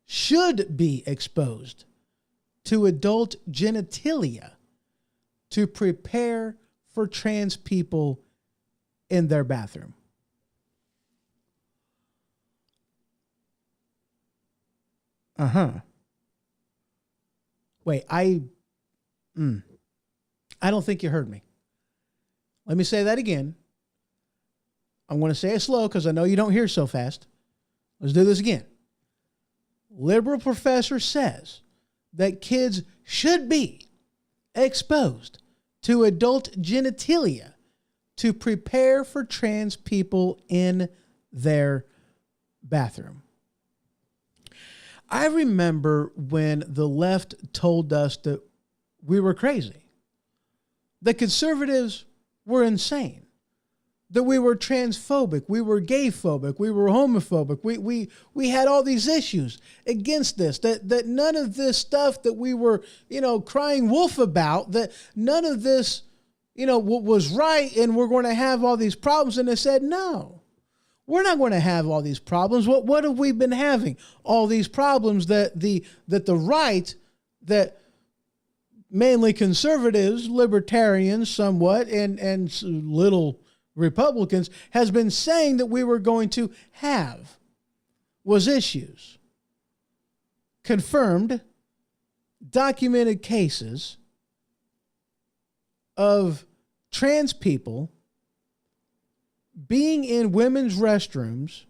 should be exposed to adult genitalia to prepare for trans people in their bathroom. Wait, I don't think you heard me. Let me say that again. I'm going to say it slow because I know you don't hear so fast. Let's do this again. Liberal professor says that kids should be exposed to adult genitalia to prepare for trans people in their bathroom. I remember when the left told us that we were crazy, that conservatives were insane, that we were transphobic, we were gay-phobic, we were homophobic, we had all these issues against this, that none of this stuff that we were, crying wolf about, that none of this, was right, and we're going to have all these problems. And they said, no, we're not going to have all these problems. What have we been having? All these problems that the right, that mainly conservatives, libertarians somewhat, and little Republicans, has been saying that we were going to have was issues. Confirmed, documented cases of trans people being in women's restrooms,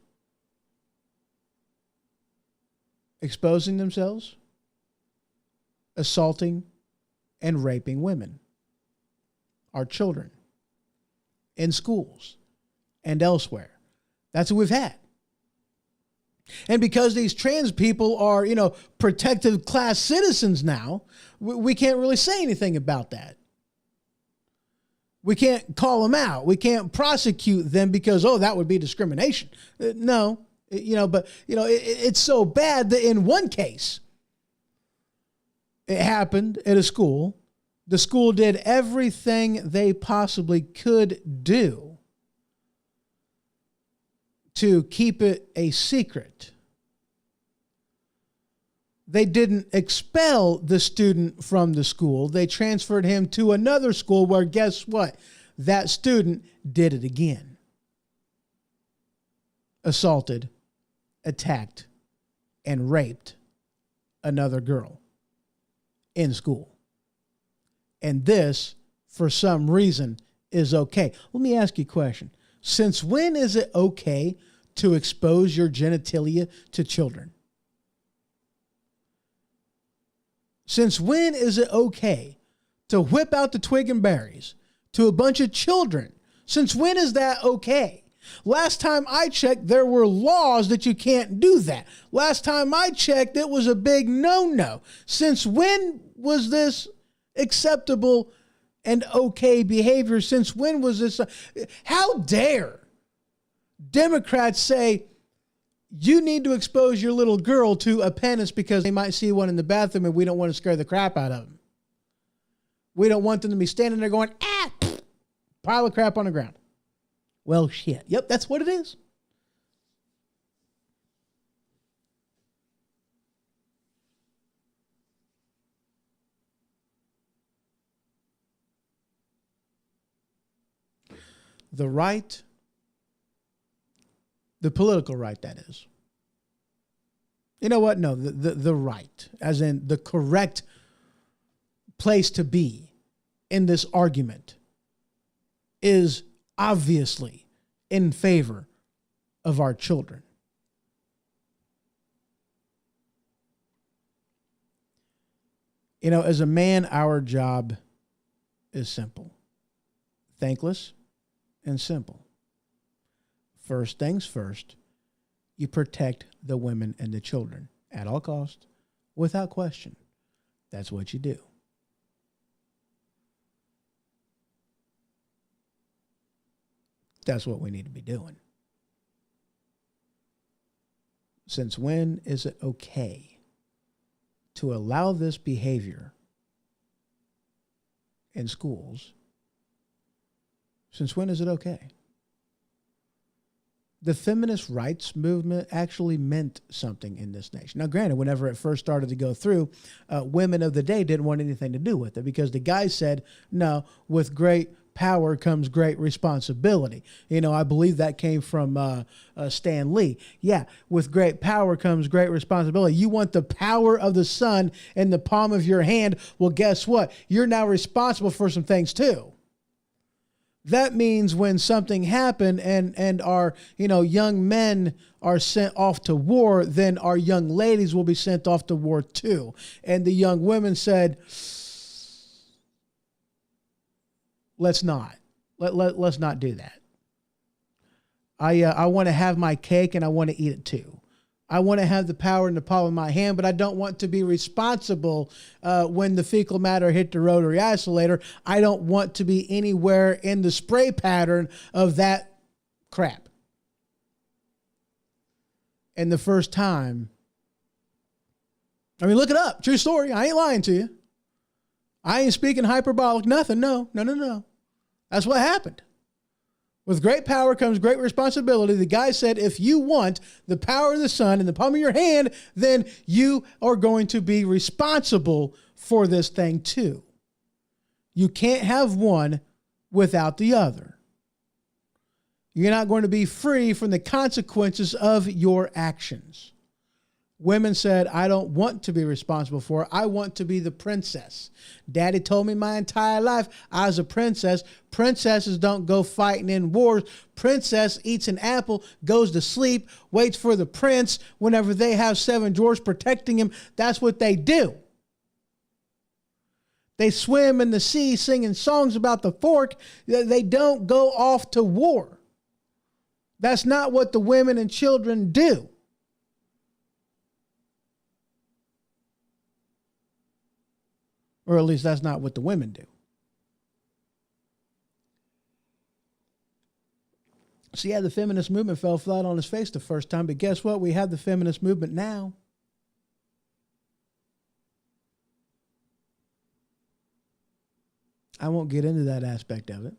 exposing themselves, assaulting, and raping women, our children, in schools and elsewhere. That's what we've had. And because these trans people are, protected class citizens now, we can't really say anything about that. We can't call them out. We can't prosecute them because, that would be discrimination. No, it's so bad that in one case, it happened at a school. The school did everything they possibly could do to keep it a secret. They didn't expel the student from the school. They transferred him to another school where, guess what? That student did it again. Assaulted, attacked, and raped another girl in school. And this, for some reason, is okay. Let me ask you a question. Since when is it okay to expose your genitalia to children? Since when is it okay to whip out the twig and berries to a bunch of children? Since when is that okay? Last time I checked, there were laws that you can't do that. Last time I checked, it was a big no-no. Since when was this acceptable and okay behavior? Since when was this? How dare Democrats say you need to expose your little girl to a penis because they might see one in the bathroom and we don't want to scare the crap out of them. We don't want them to be standing there going, pile of crap on the ground. Well, shit. Yep, that's what it is. The right, the political right, that is. You know what? No, the right, as in the correct place to be in this argument, is obviously in favor of our children. As a man, our job is simple, thankless, and simple. First things first, you protect the women and the children at all costs, without question. That's what you do. That's what we need to be doing. Since when is it okay to allow this behavior in schools? Since when is it okay? the feminist rights movement actually meant something in this nation. Now, granted, whenever it first started to go through, women of the day didn't want anything to do with it because the guy said, no, with great power comes great responsibility. You know, I believe that came from Stan Lee. Yeah, with great power comes great responsibility. You want the power of the sun in the palm of your hand. Well, guess what? You're now responsible for some things too. That means when something happened and our, young men are sent off to war, then our young ladies will be sent off to war too. And the young women said, let's not. Let's not do that. I want to have my cake and I want to eat it too. I want to have the power in the palm of my hand, but I don't want to be responsible when the fecal matter hit the rotary isolator. I don't want to be anywhere in the spray pattern of that crap. And the first time, I mean, look it up. True story. I ain't lying to you. I ain't speaking hyperbolic, nothing. No. That's what happened. With great power comes great responsibility. The guy said, if you want the power of the sun in the palm of your hand, then you are going to be responsible for this thing too. You can't have one without the other. You're not going to be free from the consequences of your actions. Women said, I don't want to be responsible for it. I want to be the princess. Daddy told me my entire life I was a princess. Princesses don't go fighting in wars. Princess eats an apple, goes to sleep, waits for the prince. Whenever they have 7 dwarfs protecting him, that's what they do. They swim in the sea singing songs about the fork. They don't go off to war. That's not what the women and children do. Or at least that's not what the women do. So yeah, the feminist movement fell flat on its face the first time, but guess what? We have the feminist movement now. I won't get into that aspect of it.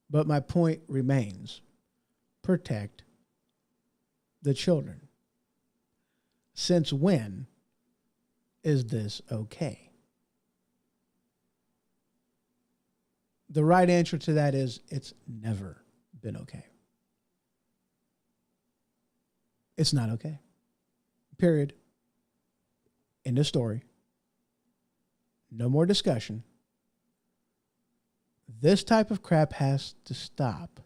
But my point remains. Protect the children. Since when is this okay? The right answer to that is it's never been okay. It's not okay. Period. End of story. No more discussion. This type of crap has to stop.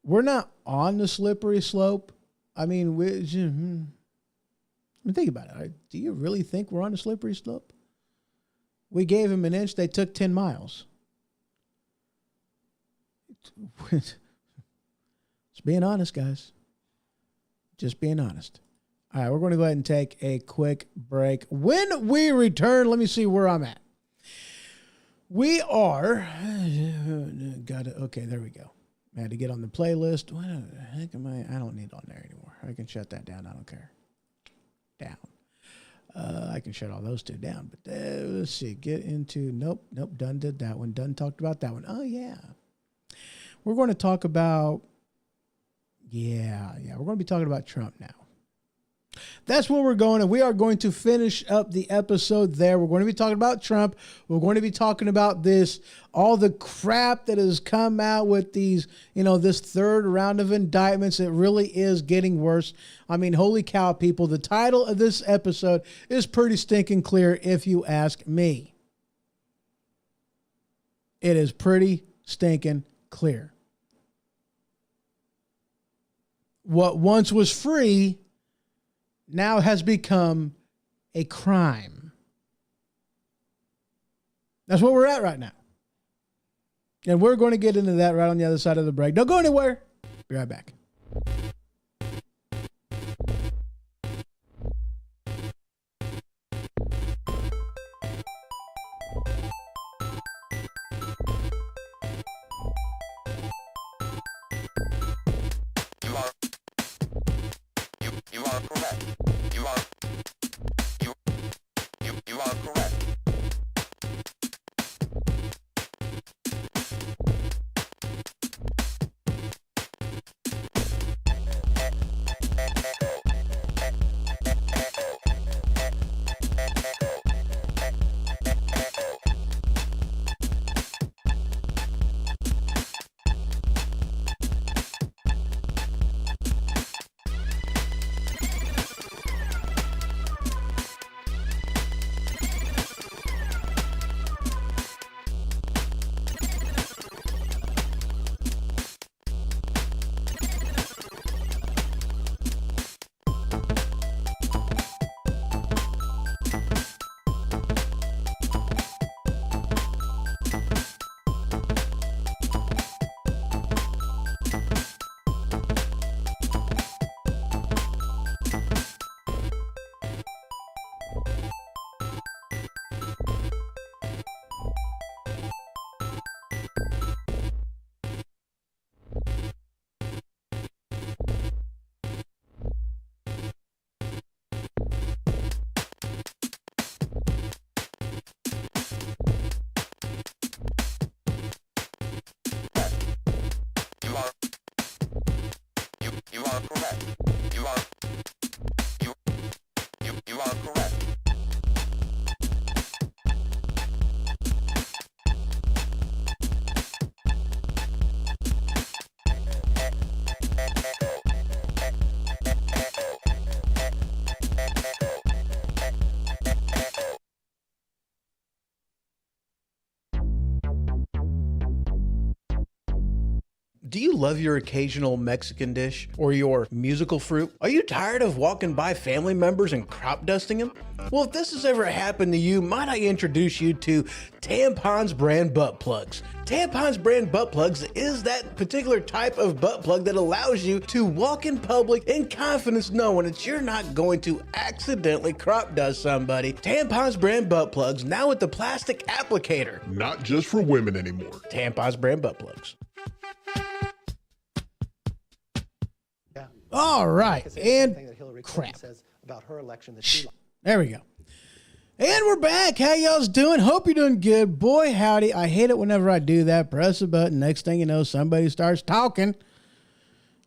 We're not on the slippery slope. I mean, think about it. Do you really think we're on the slippery slope? We gave them an inch, they took 10 miles. Just being honest, guys. Just being honest. All right, we're going to go ahead and take a quick break. When we return, let me see where I'm at. We are, okay, there we go. I had to get on the playlist. What the heck am I? I don't need it on there anymore. I can shut that down. I don't care. Down. I can shut all those two down. But let's see. Get into, nope. Done did that one. Done talked about that one. Oh, yeah. We're going to talk about, we're going to be talking about Trump now. That's where we're going, and we are going to finish up the episode there. We're going to be talking about Trump. We're going to be talking about all the crap that has come out with these, this third round of indictments. It really is getting worse. I mean, holy cow, people. The title of this episode is pretty stinking clear if you ask me. It is pretty stinking clear. What once was free now has become a crime. That's where we're at right now. And we're going to get into that right on the other side of the break. Don't go anywhere. Be right back. You are correct. You are correct. Do you love your occasional Mexican dish or your musical fruit? Are you tired of walking by family members and crop dusting them? Well, if this has ever happened to you, might I introduce you to Tampons brand butt plugs. Tampons brand butt plugs is that particular type of butt plug that allows you to walk in public in confidence knowing that you're not going to accidentally crop dust somebody. Tampons brand butt plugs now with the plastic applicator. Not just for women anymore. Tampons brand butt plugs. All right, and crap. Says about her election that she There we go. And we're back. How y'all's doing? Hope you're doing good. Boy, howdy. I hate it whenever I do that. Press a button. Next thing you know, somebody starts talking.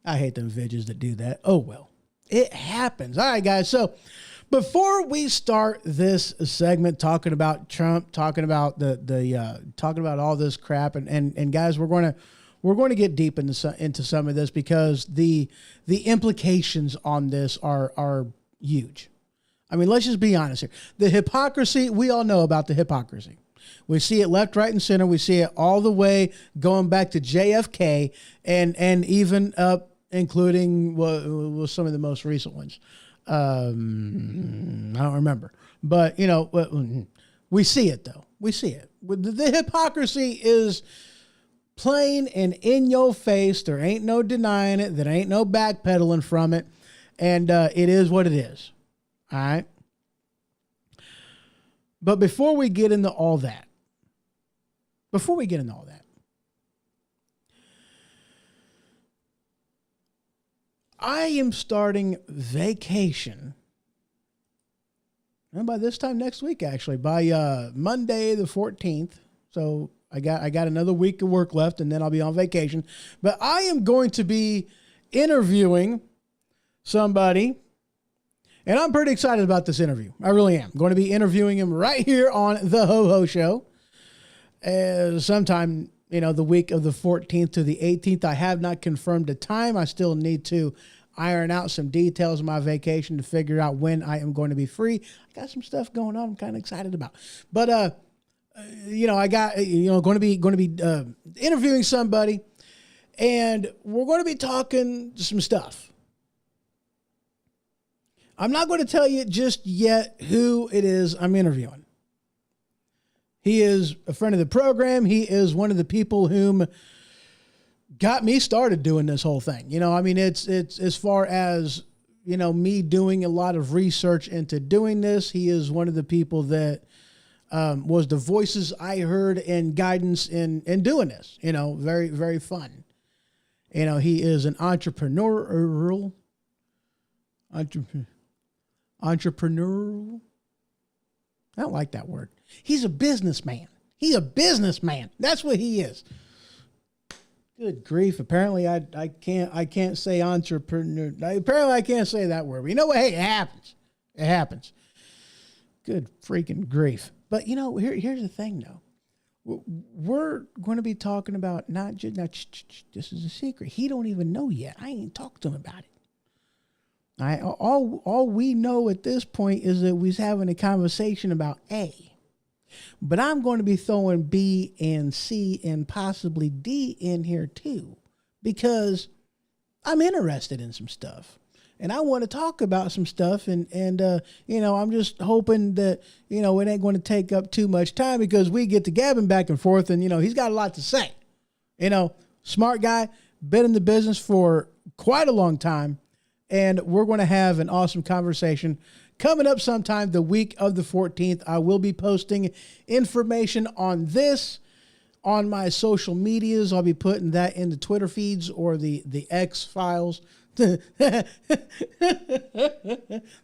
I hate them vidges that do that. Oh, well. It happens. All right, guys. So before we start this segment talking about Trump, talking about talking about all this crap, and guys, we're going to get deep into some of this because the implications on this are huge. I mean, let's just be honest here. The hypocrisy, we all know about the hypocrisy. We see it left, right, and center. We see it all the way going back to JFK and even up, including some of the most recent ones. I don't remember. But, you know, we see it, though. We see it. The hypocrisy is plain and in your face. There ain't no denying it. There ain't no backpedaling from it. And it is what it is. All right. But before we get into all that, I am starting vacation. And by this time next week, actually, by Monday the 14th. So I got another week of work left, and then I'll be on vacation. But I am going to be interviewing somebody, and I'm pretty excited about this interview. I really am. I'm going to be interviewing him right here on the Ho Ho Show. Sometime, the week of the 14th to the 18th. I have not confirmed the time. I still need to iron out some details of my vacation to figure out when I am going to be free. I got some stuff going on I'm kind of excited about. But, I got, going to be interviewing somebody, and we're going to be talking some stuff. I'm not going to tell you just yet who it is I'm interviewing. He is a friend of the program. He is one of the people whom got me started doing this whole thing. It's as far as, me doing a lot of research into doing this. He is one of the people that was the voices I heard and guidance in doing this. Very, very fun. He is an entrepreneurial. I don't like that word. He's a businessman. He's a businessman. That's what he is. Good grief. Apparently I can't say entrepreneur. Apparently I can't say that word. But you know what? Hey, it happens. It happens. Good freaking grief. But here's the thing though. We're going to be talking about not just, this is a secret. He don't even know yet. I ain't talked to him about it. All we know at this point is that we's having a conversation about A. But I'm going to be throwing B and C and possibly D in here too, because I'm interested in some stuff. And I want to talk about some stuff. And I'm just hoping that, it ain't going to take up too much time because we get to gabbing back and forth and, he's got a lot to say. Smart guy, been in the business for quite a long time. And we're going to have an awesome conversation coming up sometime the week of the 14th. I will be posting information on this on my social medias. I'll be putting that in the Twitter feeds or the X files.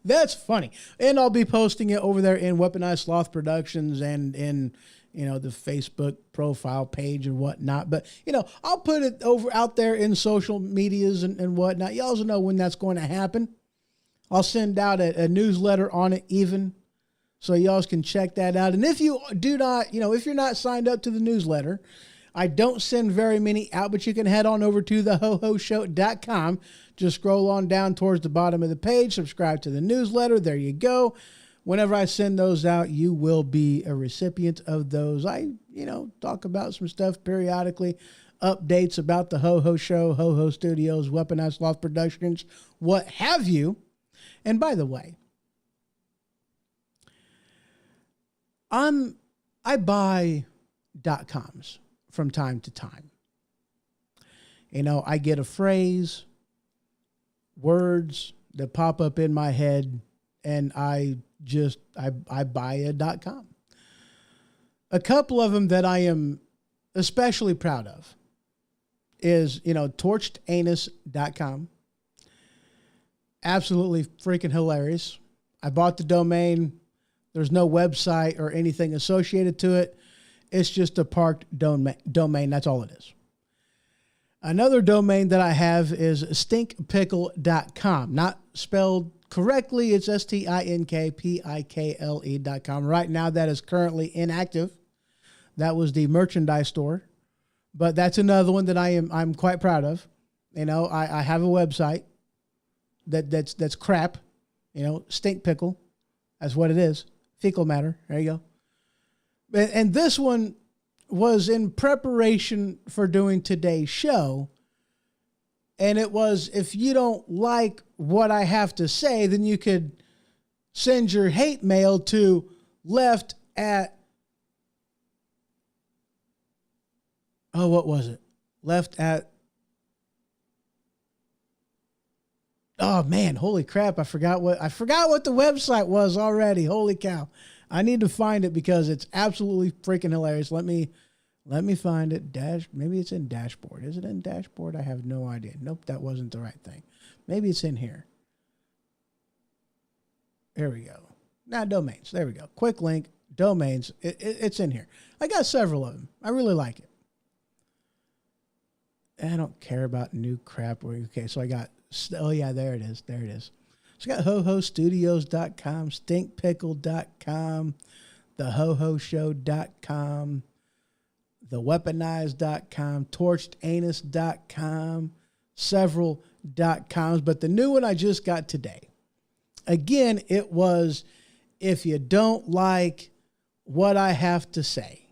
That's funny. And I'll be posting it over there in Weaponized Sloth Productions and in the Facebook profile page and whatnot. But, I'll put it out there in social medias and whatnot. You also know when that's going to happen. I'll send out a newsletter on it even, so y'all can check that out. And if you do not, if you're not signed up to the newsletter, I don't send very many out, but you can head on over to thehohoshow.com. Just scroll on down towards the bottom of the page, subscribe to the newsletter. There you go. Whenever I send those out, you will be a recipient of those. I, talk about some stuff periodically updates about the Ho Ho Show, Ho Ho Studios, Weaponized Loft Productions, what have you. And by the way, I buy .coms from time to time. You know, I get a phrase, words that pop up in my head, and I buy a .com. A couple of them that I am especially proud of is, torchedanus.com. Absolutely freaking hilarious. I bought the domain. There's no website or anything associated to it. It's just a parked domain. That's all it is. Another domain that I have is stinkpickle.com. Not spelled correctly. It's stinkpikle.com. Right now, that is currently inactive. That was the merchandise store. But that's another one that I'm quite proud of. I have a website that's crap. Stink pickle. That's what it is. Fecal matter. There you go. And this one was in preparation for doing today's show. And it was, if you don't like what I have to say, then you could send your hate mail to left at, what was it? Left at, oh man, holy crap. I forgot what the website was already. Holy cow. I need to find it because it's absolutely freaking hilarious. Let me find it. Maybe it's in dashboard. Is it in dashboard? I have no idea. Nope, that wasn't the right thing. Maybe it's in here. There we go. Now domains. There we go. Quick link, domains. It's in here. I got several of them. I really like it. I don't care about new crap. Okay, so I got, oh yeah, there it is. There it is. So I got hohostudios.com, stinkpickle.com, thehohoshow.com, theweaponized.com, torchedanus.com, several .coms, but the new one I just got today. Again, it was, if you don't like what I have to say,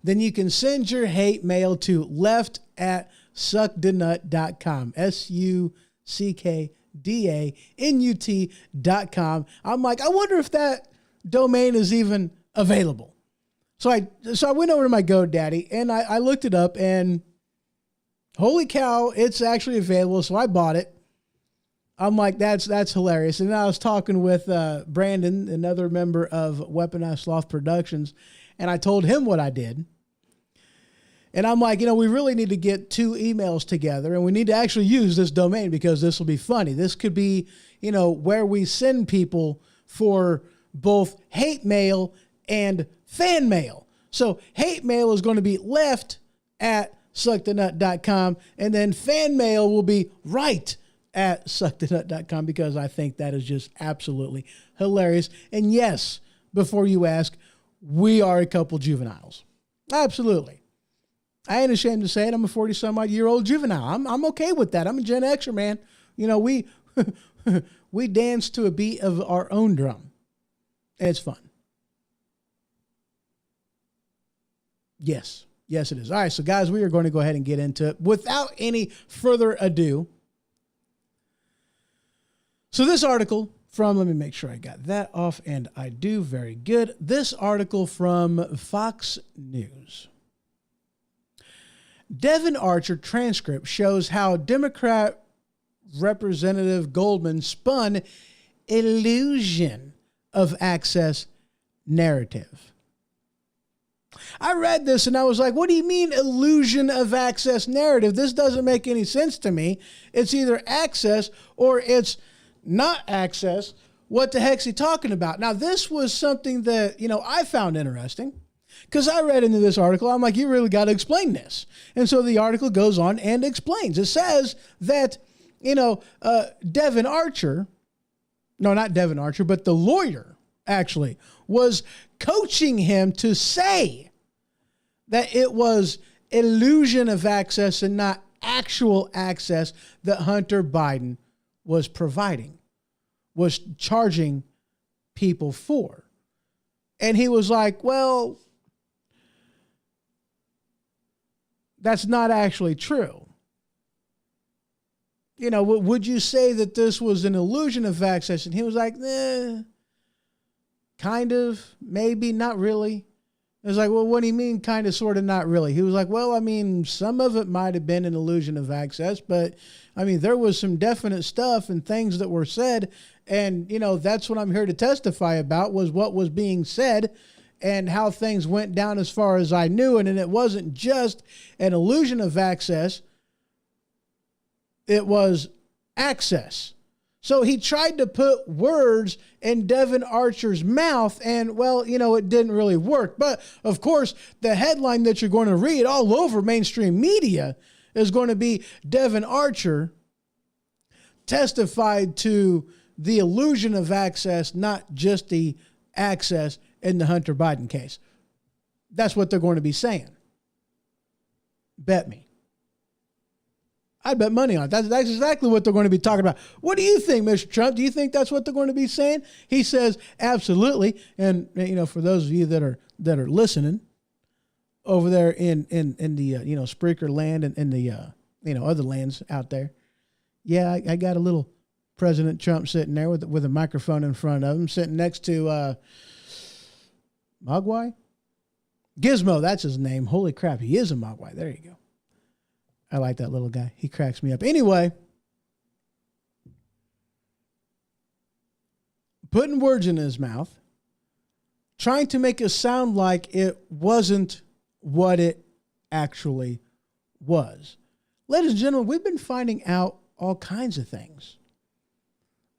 then you can send your hate mail to left@suckdanut.com, SUCKDANUT.com. I'm like, I wonder if that domain is even available. So I went over to my GoDaddy and I looked it up, and holy cow, it's actually available. So I bought it. I'm like, that's hilarious. And I was talking with Brandon, another member of Weaponized Loft Productions, and I told him what I did. And I'm like, we really need to get 2 emails together, and we need to actually use this domain because this will be funny. This could be, where we send people for both hate mail and fan mail. So hate mail is going to be left@suckdanut.com, and then fan mail will be right@suckdanut.com, because I think that is just absolutely hilarious. And yes, before you ask, we are a couple juveniles. Absolutely. I ain't ashamed to say it. I'm a 40-some-odd-year-old juvenile. I'm okay with that. I'm a Gen Xer, man. We we dance to a beat of our own drum, and it's fun. Yes, it is. All right, so guys, we are going to go ahead and get into it without any further ado. So this article from, let me make sure I got that off, and I do. Very good. This article from Fox News. Devin Archer transcript shows how Democrat Representative Goldman spun illusion of access narrative. I read this and I was like, what do you mean illusion of access narrative? This doesn't make any sense to me. It's either access or it's not access. What the heck's he talking about? Now, this was something that, I found interesting. Because I read into this article, I'm like, you really got to explain this. And so the article goes on and explains. It says that, Devin Archer, no, not Devin Archer, but the lawyer actually was coaching him to say that it was illusion of access and not actual access that Hunter Biden was providing, was charging people for. And he was like, well, that's not actually true. You know, would you say that this was an illusion of access? And he was like, kind of, maybe, not really. I was like, well, what do you mean kind of, sort of, not really? He was like, well, I mean, some of it might have been an illusion of access, but I mean, there was some definite stuff and things that were said. And, you know, that's what I'm here to testify about, was what was being said and how things went down as far as I knew. And it wasn't just an illusion of access. It was access. So he tried to put words in Devin Archer's mouth, and, well, you know, it didn't really work. But, of course, the headline that you're going to read all over mainstream media is going to be Devin Archer testified to the illusion of access, not just the access in the Hunter Biden case. That's what they're going to be saying. Bet me. I'd bet money on it. That's exactly what they're going to be talking about. What do you think, Mr. Trump? Do you think that's what they're going to be saying? He says, absolutely. And, you know, for those of you that are listening over there in the, you know, Spreaker land and in the, you know, other lands out there. Yeah, I got a little President Trump sitting there with a microphone in front of him, sitting next to Mogwai? Gizmo, that's his name. Holy crap, he is a Mogwai. There you go. I like that little guy. He cracks me up. Anyway, putting words in his mouth, trying to make it sound like it wasn't what it actually was. Ladies and gentlemen, we've been finding out all kinds of things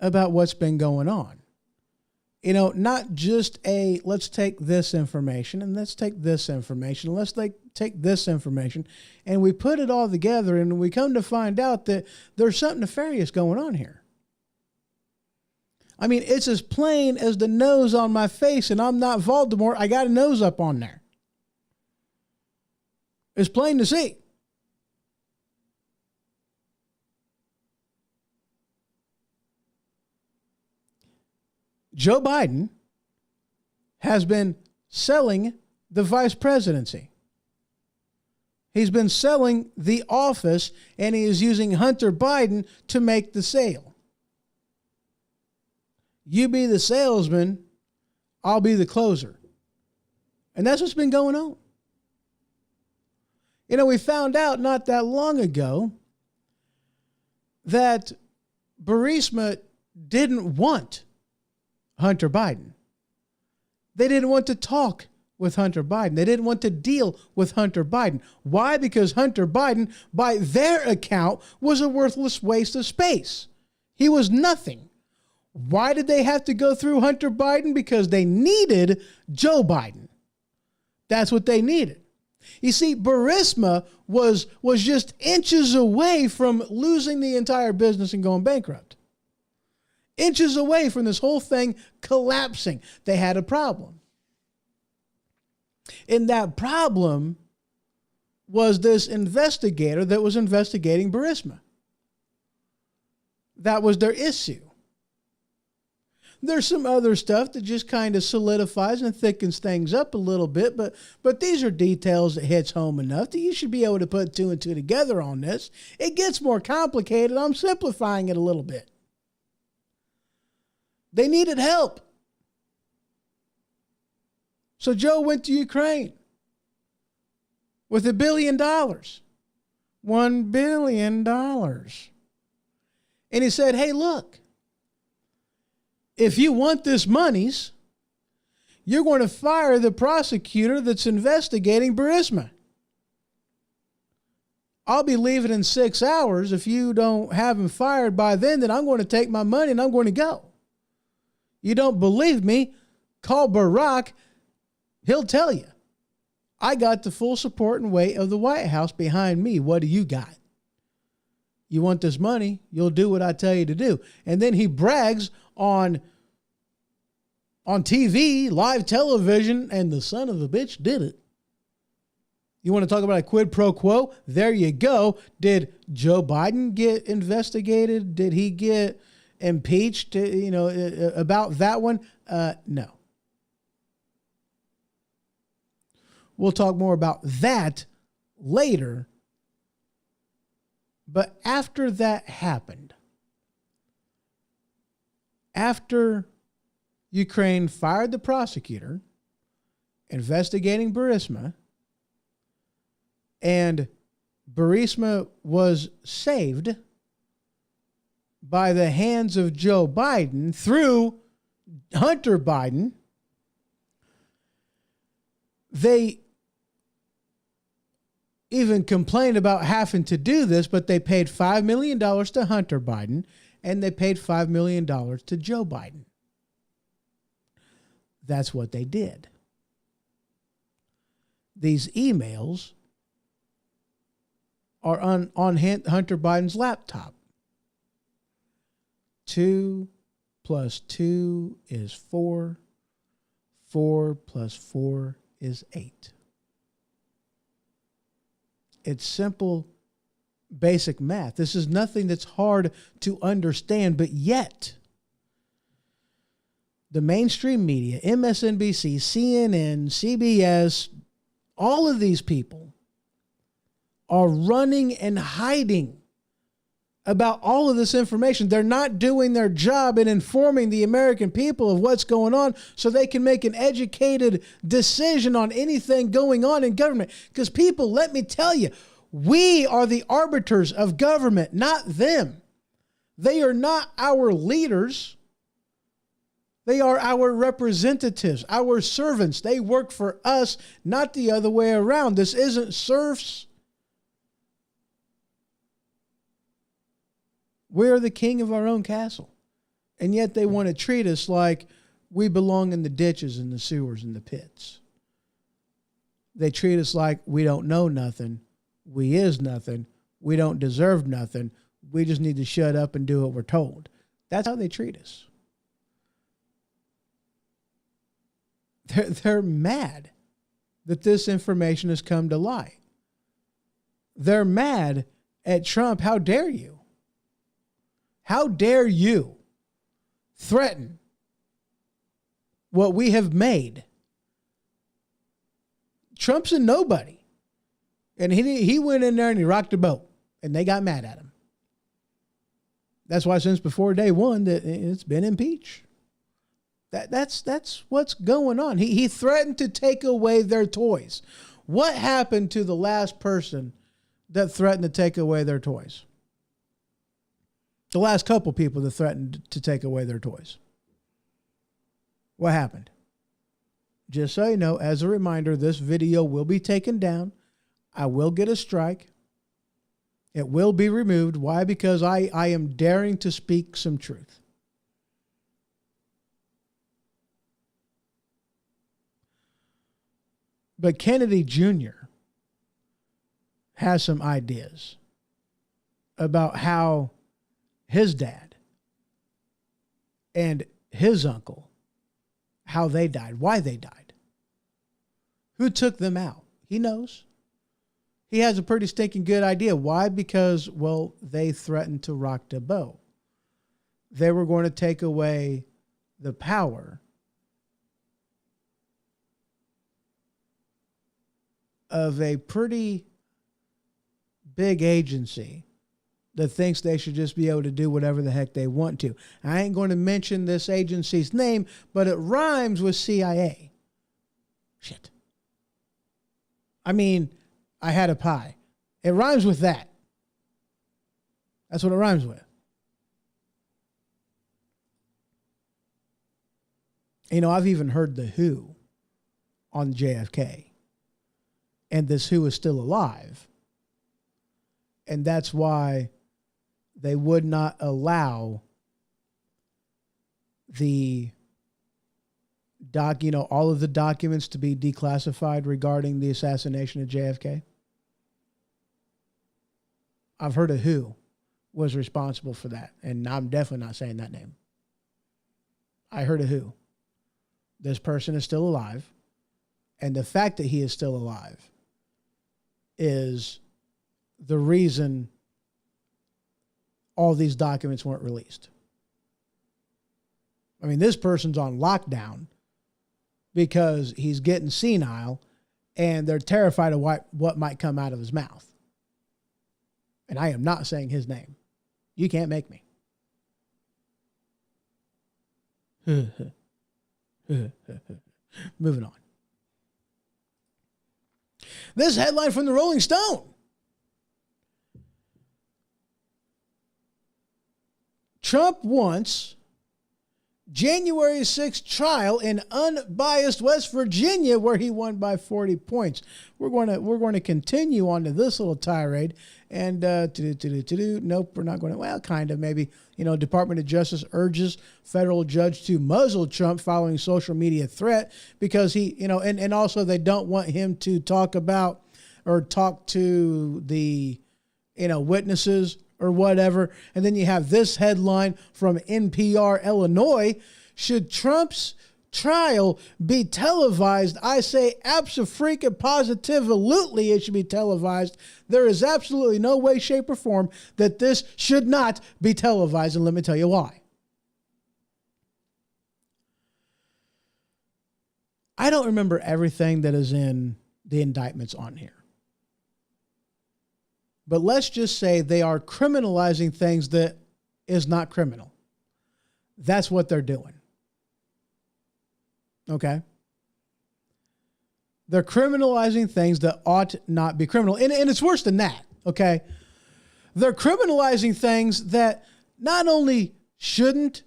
about what's been going on. You know, not just let's take this information and let's take this information, let's take this information, and we put it all together and we come to find out that there's something nefarious going on here. I mean, it's as plain as the nose on my face, and I'm not Voldemort. I got a nose up on there. It's plain to see. Joe Biden has been selling the vice presidency. He's been selling the office, and he is using Hunter Biden to make the sale. You be the salesman, I'll be the closer. And that's what's been going on. You know, we found out not that long ago that Burisma didn't want Hunter Biden. They didn't want to talk with Hunter Biden. They didn't want to deal with Hunter Biden. Why? Because Hunter Biden, by their account, was a worthless waste of space. He was nothing. Why did they have to go through Hunter Biden? Because they needed Joe Biden. That's what they needed. You see, Burisma was just inches away from losing the entire business and going bankrupt. Inches away from this whole thing collapsing. They had a problem. And that problem was this investigator that was investigating Burisma. That was their issue. There's some other stuff that just kind of solidifies and thickens things up a little bit, but these are details that hits home enough that you should be able to put two and two together on this. It gets more complicated. I'm simplifying it a little bit. They needed help. So Joe went to Ukraine with $1 billion. $1 billion. And he said, hey, look, if you want this monies, you're going to fire the prosecutor that's investigating Burisma. I'll be leaving in 6 hours. If you don't have him fired by then I'm going to take my money and I'm going to go. You don't believe me? Call Barack. He'll tell you. I got the full support and weight of the White House behind me. What do you got? You want this money? You'll do what I tell you to do. And then he brags on TV, live television, and the son of a bitch did it. You want to talk about a quid pro quo? There you go. Did Joe Biden get investigated? Did he get impeached, about that one? No. We'll talk more about that later But after that happened, after Ukraine fired the prosecutor investigating Burisma, and Burisma was saved by the hands of Joe Biden through Hunter Biden, they even complained about having to do this, but they paid $5 million to Hunter Biden and they paid $5 million to Joe Biden. That's what they did. These emails are on Hunter Biden's laptop. 2 plus 2 is 4. 4 plus 4 is 8. It's simple, basic math. This is nothing that's hard to understand, but yet the mainstream media, MSNBC, CNN, CBS, all of these people are running and hiding about all of this information. They're not doing their job in informing the American people of what's going on so they can make an educated decision on anything going on in government. Because people, let me tell you, we are the arbiters of government, not them. They are not our leaders. They are our representatives, our servants. They work for us, not the other way around. This isn't serfs. We're the king of our own castle. And yet they want to treat us like we belong in the ditches and the sewers and the pits. They treat us like we don't know nothing. We is nothing. We don't deserve nothing. We just need to shut up and do what we're told. That's how they treat us. They're mad that this information has come to light. They're mad at Trump. How dare you? How dare you threaten what we have made? Trump's a nobody. And he went in there and he rocked the boat. And they got mad at him. That's why since before day one that it's been impeached. That's what's going on. He threatened to take away their toys. What happened to the last person that threatened to take away their toys? The last couple people that threatened to take away their toys. What happened? Just so you know, as a reminder, this video will be taken down. I will get a strike. It will be removed. Why? Because I am daring to speak some truth. But Kennedy Jr. has some ideas about how his dad and his uncle, how they died, why they died, who took them out. He knows. He has a pretty stinking good idea. Why? Because, well, they threatened to rock the boat. They were going to take away the power of a pretty big agency that thinks they should just be able to do whatever the heck they want to. I ain't going to mention this agency's name, but it rhymes with CIA. Shit. I mean, I had a pie. It rhymes with that. That's what it rhymes with. You know, I've even heard the Who on JFK. And this Who is still alive. And that's why they would not allow the all of the documents to be declassified regarding the assassination of JFK. I've heard of who was responsible for that. And I'm definitely not saying that name. I heard of who. This person is still alive. And the fact that he is still alive is the reason all these documents weren't released. I mean, this person's on lockdown because he's getting senile and they're terrified of what might come out of his mouth. And I am not saying his name. You can't make me. Moving on. This headline from the Rolling Stone. Trump wants January 6th trial in unbiased West Virginia, where he won by 40 points. We're going to continue on to this little tirade, and nope, we're not going to. Well, kind of, maybe. Department of Justice urges federal judge to muzzle Trump following social media threat because he, and also they don't want him to talk about or talk to the, witnesses or whatever. And then you have this headline from NPR Illinois. Should Trump's trial be televised? I say abso-freaking-positively it should be televised. There is absolutely no way, shape, or form that this should not be televised, and let me tell you why. I don't remember everything that is in the indictments on here. But let's just say they are criminalizing things that is not criminal. That's what they're doing. Okay? They're criminalizing things that ought not be criminal. And it's worse than that, okay? They're criminalizing things that not only shouldn't,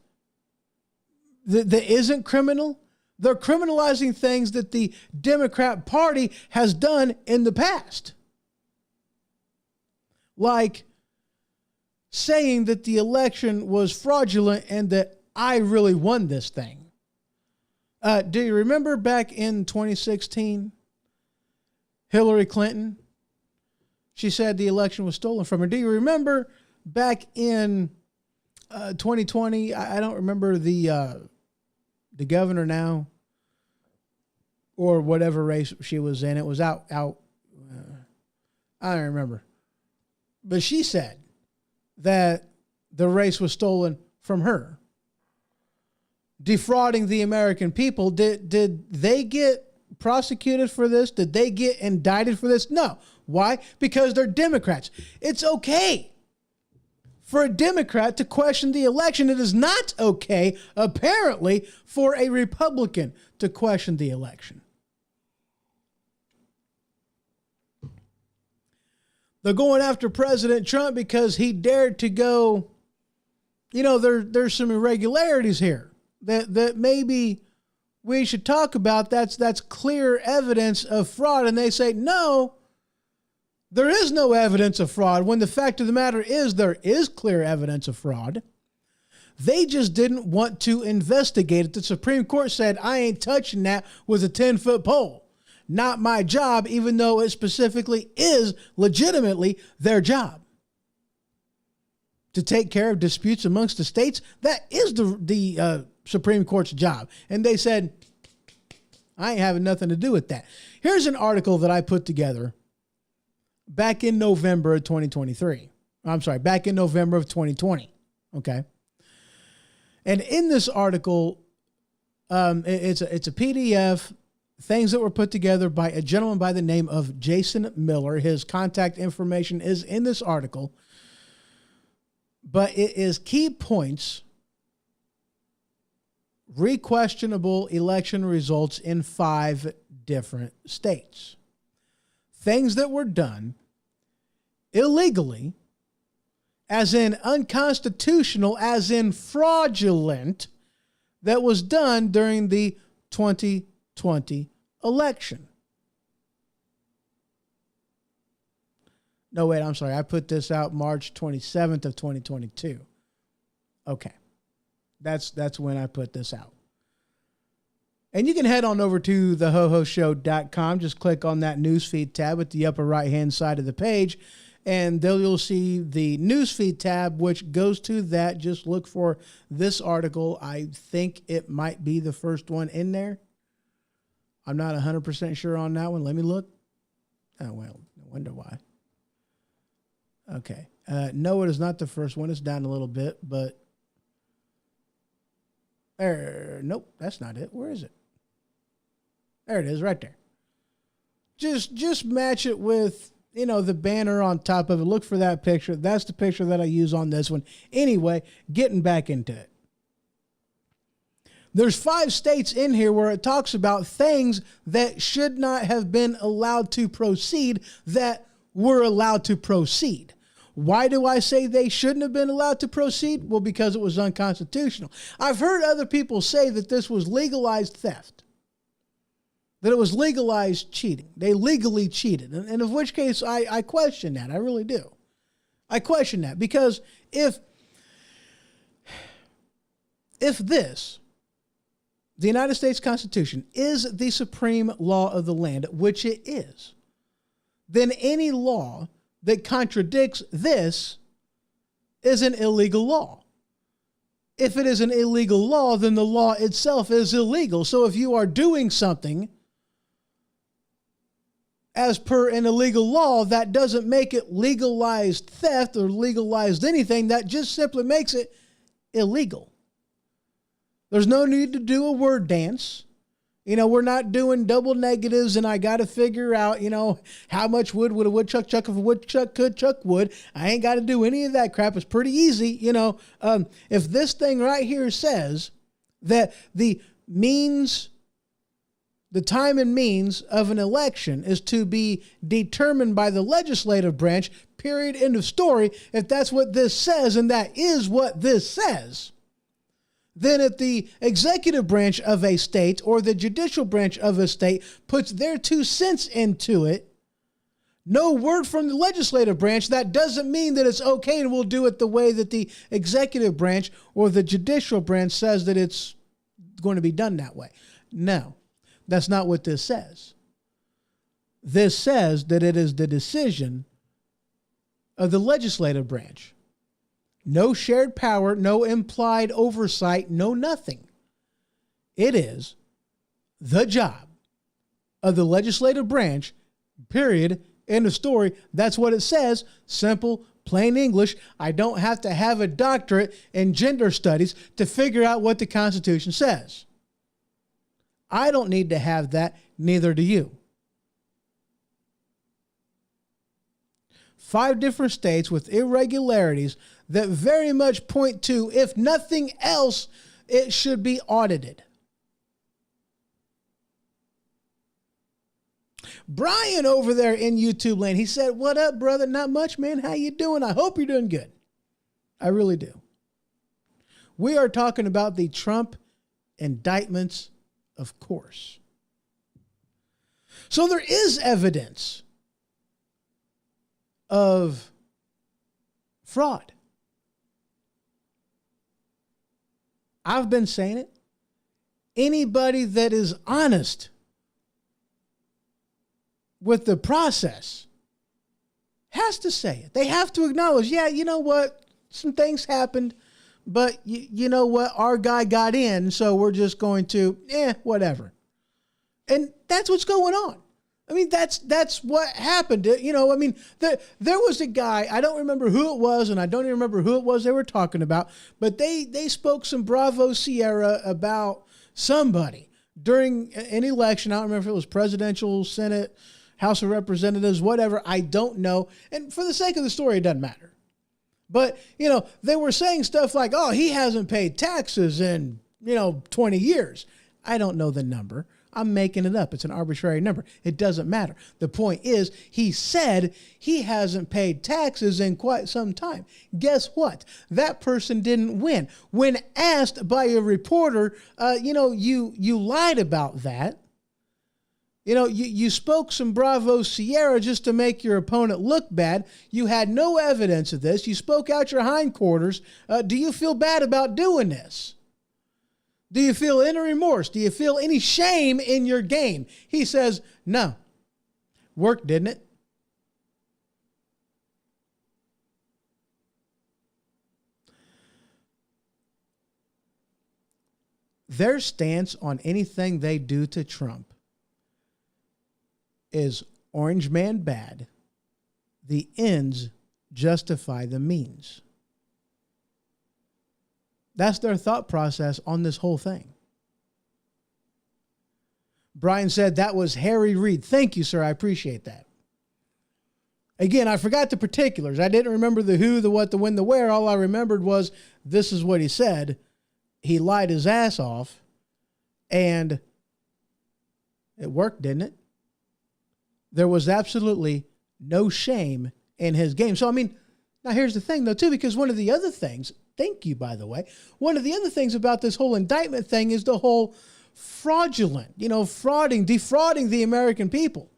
that isn't criminal, they're criminalizing things that the Democrat Party has done in the past. Like saying that the election was fraudulent and that I really won this thing. Do you remember back in 2016, Hillary Clinton? She said the election was stolen from her. Do you remember back in 2020? I don't remember the governor now or whatever race she was in. It was out. I don't remember. But she said that the race was stolen from her, defrauding the American people. Did they get prosecuted for this? Did they get indicted for this? No. Why? Because they're Democrats. It's okay for a Democrat to question the election. It is not okay, apparently, for a Republican to question the election. They're going after President Trump because he dared to go, there's some irregularities here that maybe we should talk about. That's clear evidence of fraud. And they say, no, there is no evidence of fraud, when the fact of the matter is there is clear evidence of fraud. They just didn't want to investigate it. The Supreme Court said, I ain't touching that with a 10-foot pole. Not my job, even though it specifically is legitimately their job. To take care of disputes amongst the states, that is the Supreme Court's job. And they said, I ain't having nothing to do with that. Here's an article that I put together back in November of 2023. I'm sorry, back in November of 2020. Okay. And in this article, it's a PDF. Things that were put together by a gentleman by the name of Jason Miller. His contact information is in this article. But it is key points, re-questionable election results in 5 different states. Things that were done illegally, as in unconstitutional, as in fraudulent, that was done during the 2020 election. No, wait, I'm sorry. I put this out March 27th of 2022. Okay. That's when I put this out. And you can head on over to thehohoshow.com. Just click on that newsfeed tab at the upper right-hand side of the page, and there you'll see the newsfeed tab, which goes to that. Just look for this article. I think it might be the first one in there. I'm not 100% sure on that one. Let me look. Oh, well, no wonder why. Okay. No, it is not the first one. It's down a little bit, but nope, that's not it. Where is it? There it is, right there. Just match it with the banner on top of it. Look for that picture. That's the picture that I use on this one. Anyway, getting back into it. There's 5 states in here where it talks about things that should not have been allowed to proceed that were allowed to proceed. Why do I say they shouldn't have been allowed to proceed? Well, because it was unconstitutional. I've heard other people say that this was legalized theft, that it was legalized cheating. They legally cheated. And of which case I question that. I really do. I question that because if this, the United States Constitution, is the supreme law of the land, which it is, then any law that contradicts this is an illegal law. If it is an illegal law, then the law itself is illegal. So if you are doing something as per an illegal law, that doesn't make it legalized theft or legalized anything. That just simply makes it illegal. There's no need to do a word dance. We're not doing double negatives and I got to figure out, how much wood would a woodchuck chuck if a woodchuck could chuck wood. I ain't got to do any of that crap. It's pretty easy. If this thing right here says that the time and means of an election is to be determined by the legislative branch, period, end of story. If that's what this says, and that is what this says, then if the executive branch of a state or the judicial branch of a state puts their 2 cents into it, no word from the legislative branch, that doesn't mean that it's okay and we'll do it the way that the executive branch or the judicial branch says that it's going to be done that way. No, that's not what this says. This says that it is the decision of the legislative branch. No shared power, no implied oversight, no nothing. It is the job of the legislative branch, period, end of story. That's what it says. Simple, plain English. I don't have to have a doctorate in gender studies to figure out what the Constitution says. I don't need to have that, neither do you. 5 different states with irregularities that very much point to, if nothing else, it should be audited. Brian over there in YouTube land, he said, "What up, brother? Not much, man. How you doing? I hope you're doing good." I really do. We are talking about the Trump indictments, of course. So there is evidence of fraud. I've been saying it. Anybody that is honest with the process has to say it. They have to acknowledge, yeah, you know what? Some things happened, but you know what? Our guy got in, so we're just going to, whatever. And that's what's going on. I mean, that's what happened. There was a guy, I don't remember who it was, and I don't even remember who it was they were talking about, but they spoke some Bravo Sierra about somebody during an election. I don't remember if it was presidential, Senate, House of Representatives, whatever. I don't know. And for the sake of the story, it doesn't matter. But, they were saying stuff like, oh, he hasn't paid taxes in, 20 years. I don't know the number. I'm making it up. It's an arbitrary number. It doesn't matter. The point is, he said he hasn't paid taxes in quite some time. Guess what? That person didn't win. When asked by a reporter, you lied about that. You spoke some Bravo Sierra just to make your opponent look bad. You had no evidence of this. You spoke out your hindquarters. Do you feel bad about doing this? Do you feel any remorse? Do you feel any shame in your game? He says, no. Worked, didn't it? Their stance on anything they do to Trump is orange man bad. The ends justify the means. That's their thought process on this whole thing. Brian said that was Harry Reid. Thank you, sir. I appreciate that. Again, I forgot the particulars. I didn't remember the who, the what, the when, the where. All I remembered was this is what he said. He lied his ass off, and it worked, didn't it? There was absolutely no shame in his game. So, I mean, now here's the thing, though, too, because one of the other things, thank you, by the way, one of the other things about this whole indictment thing is the whole fraudulent, defrauding the American people,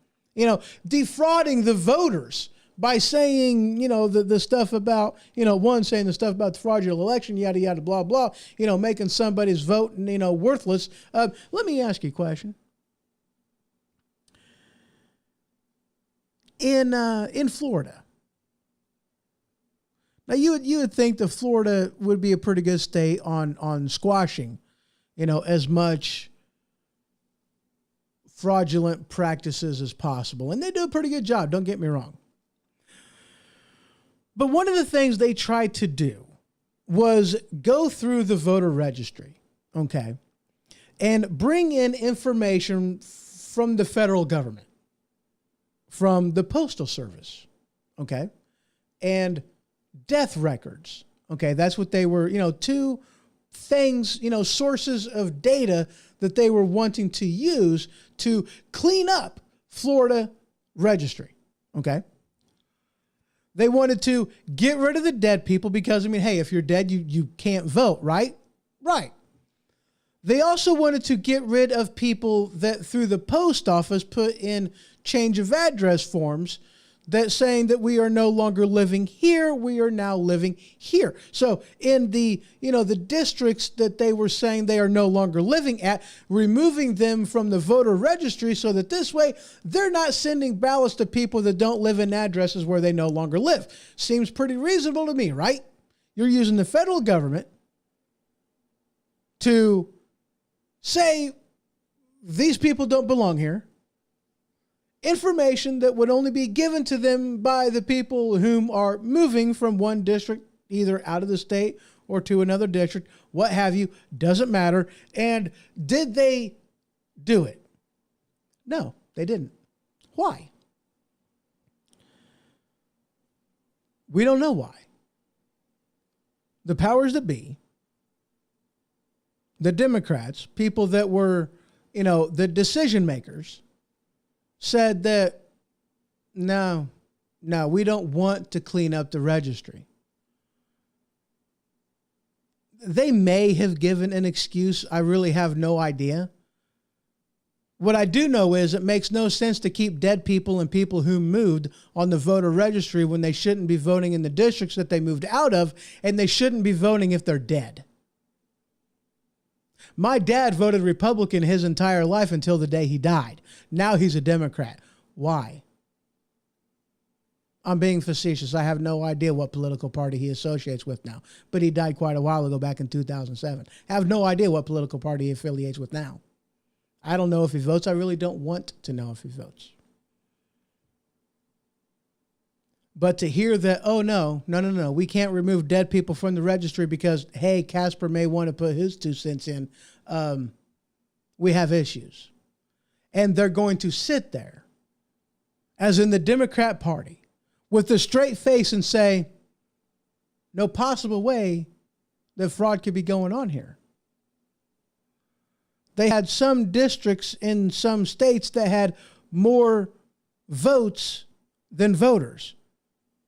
defrauding the voters by saying, the stuff about, one saying the stuff about the fraudulent election, yada, yada, blah, blah, making somebody's vote, worthless. Let me ask you a question. In Florida, now you would think that Florida would be a pretty good state on squashing, as much fraudulent practices as possible, and they do a pretty good job. Don't get me wrong. But one of the things they tried to do was go through the voter registry, okay, and bring in information from the federal government, from the Postal Service, okay, and death records, okay. That's what they were, two things, sources of data that they were wanting to use to clean up Florida registry, okay. They wanted to get rid of the dead people because, hey, if you're dead, you can't vote, right? Right. They also wanted to get rid of people that through the post office put in change of address forms that saying that we are no longer living here, we are now living here. So in the districts that they were saying they are no longer living at, removing them from the voter registry so that this way they're not sending ballots to people that don't live in addresses where they no longer live. Seems pretty reasonable to me, right? You're using the federal government to say these people don't belong here. Information that would only be given to them by the people whom are moving from one district, either out of the state or to another district, what have you, doesn't matter. And did they do it? No, they didn't. Why? We don't know why. The powers that be, the Democrats, people that were, the decision makers, said that, no, we don't want to clean up the registry. They may have given an excuse. I really have no idea. What I do know is it makes no sense to keep dead people and people who moved on the voter registry when they shouldn't be voting in the districts that they moved out of, and they shouldn't be voting if they're dead. My dad voted Republican his entire life until the day he died. Now he's a Democrat. Why? I'm being facetious. I have no idea what political party he associates with now. But he died quite a while ago, back in 2007. I have no idea what political party he affiliates with now. I don't know if he votes. I really don't want to know if he votes. But to hear that, oh, no, we can't remove dead people from the registry because, hey, Casper may want to put his 2 cents in. We have issues. And they're going to sit there, as in the Democrat Party, with a straight face and say, no possible way that fraud could be going on here. They had some districts in some states that had more votes than voters.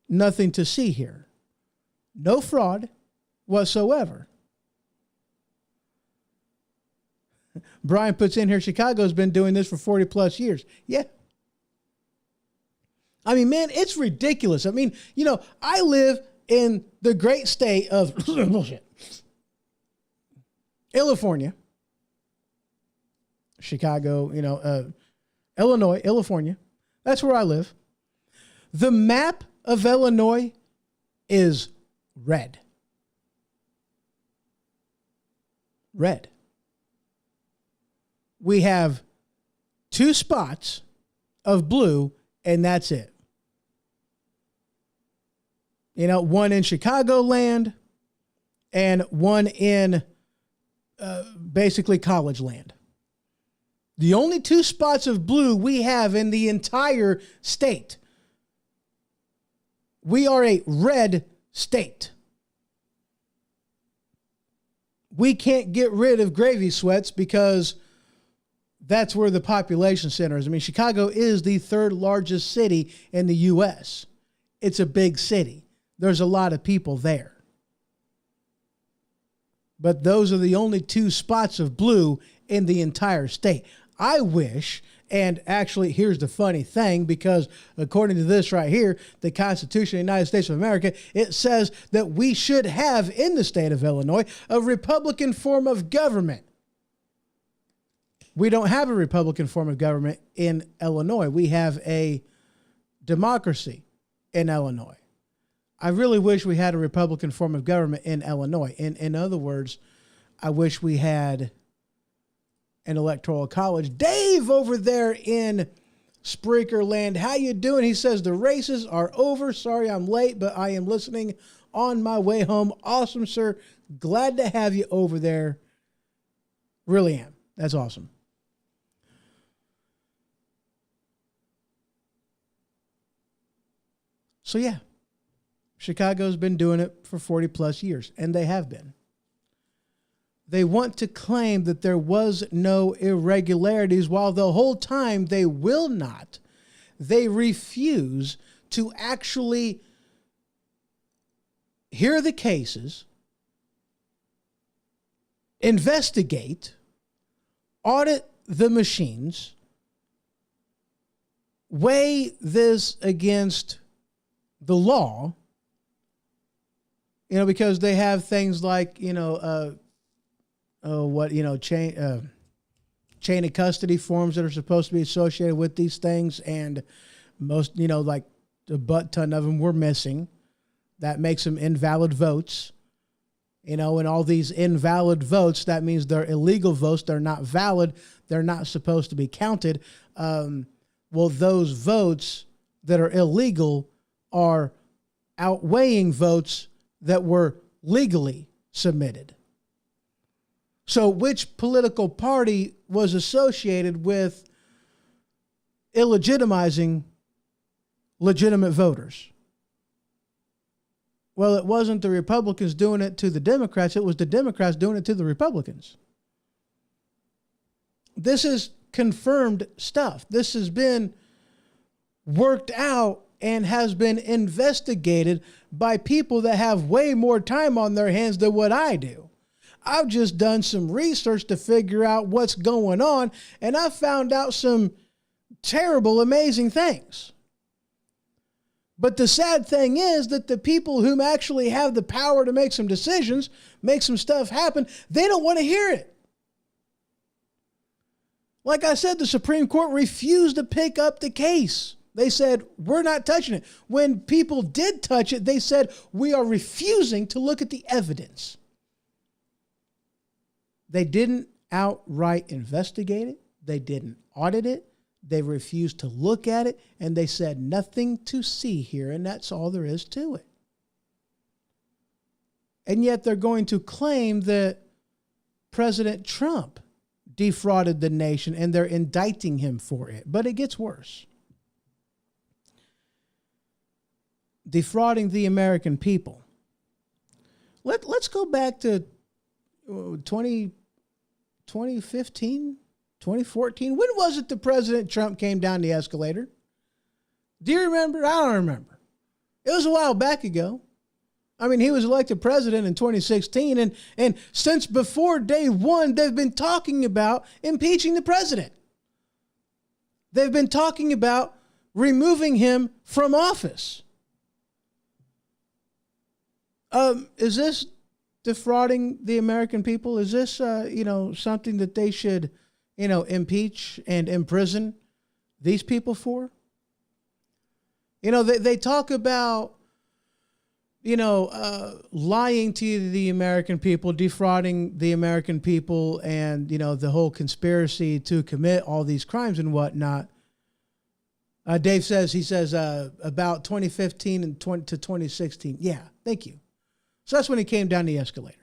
Nothing to see here. No fraud whatsoever. Brian puts in here, Chicago's been doing this for 40 plus years. Yeah. I mean, man, it's ridiculous. I mean, I live in the great state of bullshit. California. Chicago, Illinois, California. That's where I live. The map of Illinois is red. Red. We have 2 spots of blue, and that's it. One in Chicagoland and one in basically college land. The only 2 spots of blue we have in the entire state. We are a red state. We can't get rid of gravy sweats because that's where the population center is. I mean, Chicago is the third largest city in the U.S. It's a big city. There's a lot of people there. But those are the only two spots of blue in the entire state. I wish, and actually here's the funny thing, because according to this right here, the Constitution of the United States of America, it says that we should have in the state of Illinois a Republican form of government. We don't have a Republican form of government in Illinois. We have a democracy in Illinois. I really wish we had a Republican form of government in Illinois. In other words, I wish we had an electoral college. Dave over there in Spreaker Land, how you doing? He says the races are over. Sorry I'm late, but I am listening on my way home. Awesome, sir. Glad to have you over there. Really am. That's awesome. So yeah, Chicago's been doing it for 40 plus years, and they have been. They want to claim that there was no irregularities, while the whole time they will not. They refuse to actually hear the cases, investigate, audit the machines, weigh this against the law, because they have things like, chain of custody forms that are supposed to be associated with these things. And most, like a butt ton of them were missing. That makes them invalid votes, and all these invalid votes, that means they're illegal votes. They're not valid. They're not supposed to be counted. Well, those votes that are illegal are outweighing votes that were legally submitted. So which political party was associated with illegitimizing legitimate voters? Well, it wasn't the Republicans doing it to the Democrats. It was the Democrats doing it to the Republicans. This is confirmed stuff. This has been worked out and has been investigated by people that have way more time on their hands than what I do. I've just done some research to figure out what's going on, and I found out some terrible, amazing things. But the sad thing is that the people who actually have the power to make some decisions, make some stuff happen, they don't want to hear it. Like I said, the Supreme Court refused to pick up the case. They said, we're not touching it. When people did touch it, they said, we are refusing to look at the evidence. They didn't outright investigate it. They didn't audit it. They refused to look at it. And they said, nothing to see here. And that's all there is to it. And yet they're going to claim that President Trump defrauded the nation and they're indicting him for it. But it gets worse. Defrauding the American people. Let's go back to 2015, 2014. When was it that President Trump came down the escalator? Do you remember? I don't remember. It was a while back ago. I mean, he was elected president in 2016, and since before day one, they've been talking about impeaching the president. They've been talking about removing him from office. Is this defrauding the American people? Is this, something that they should, impeach and imprison these people for? They talk about, lying to the American people, defrauding the American people, and, the whole conspiracy to commit all these crimes and whatnot. Dave says, about 2015 and to 2016. Yeah, thank you. So that's when he came down the escalator.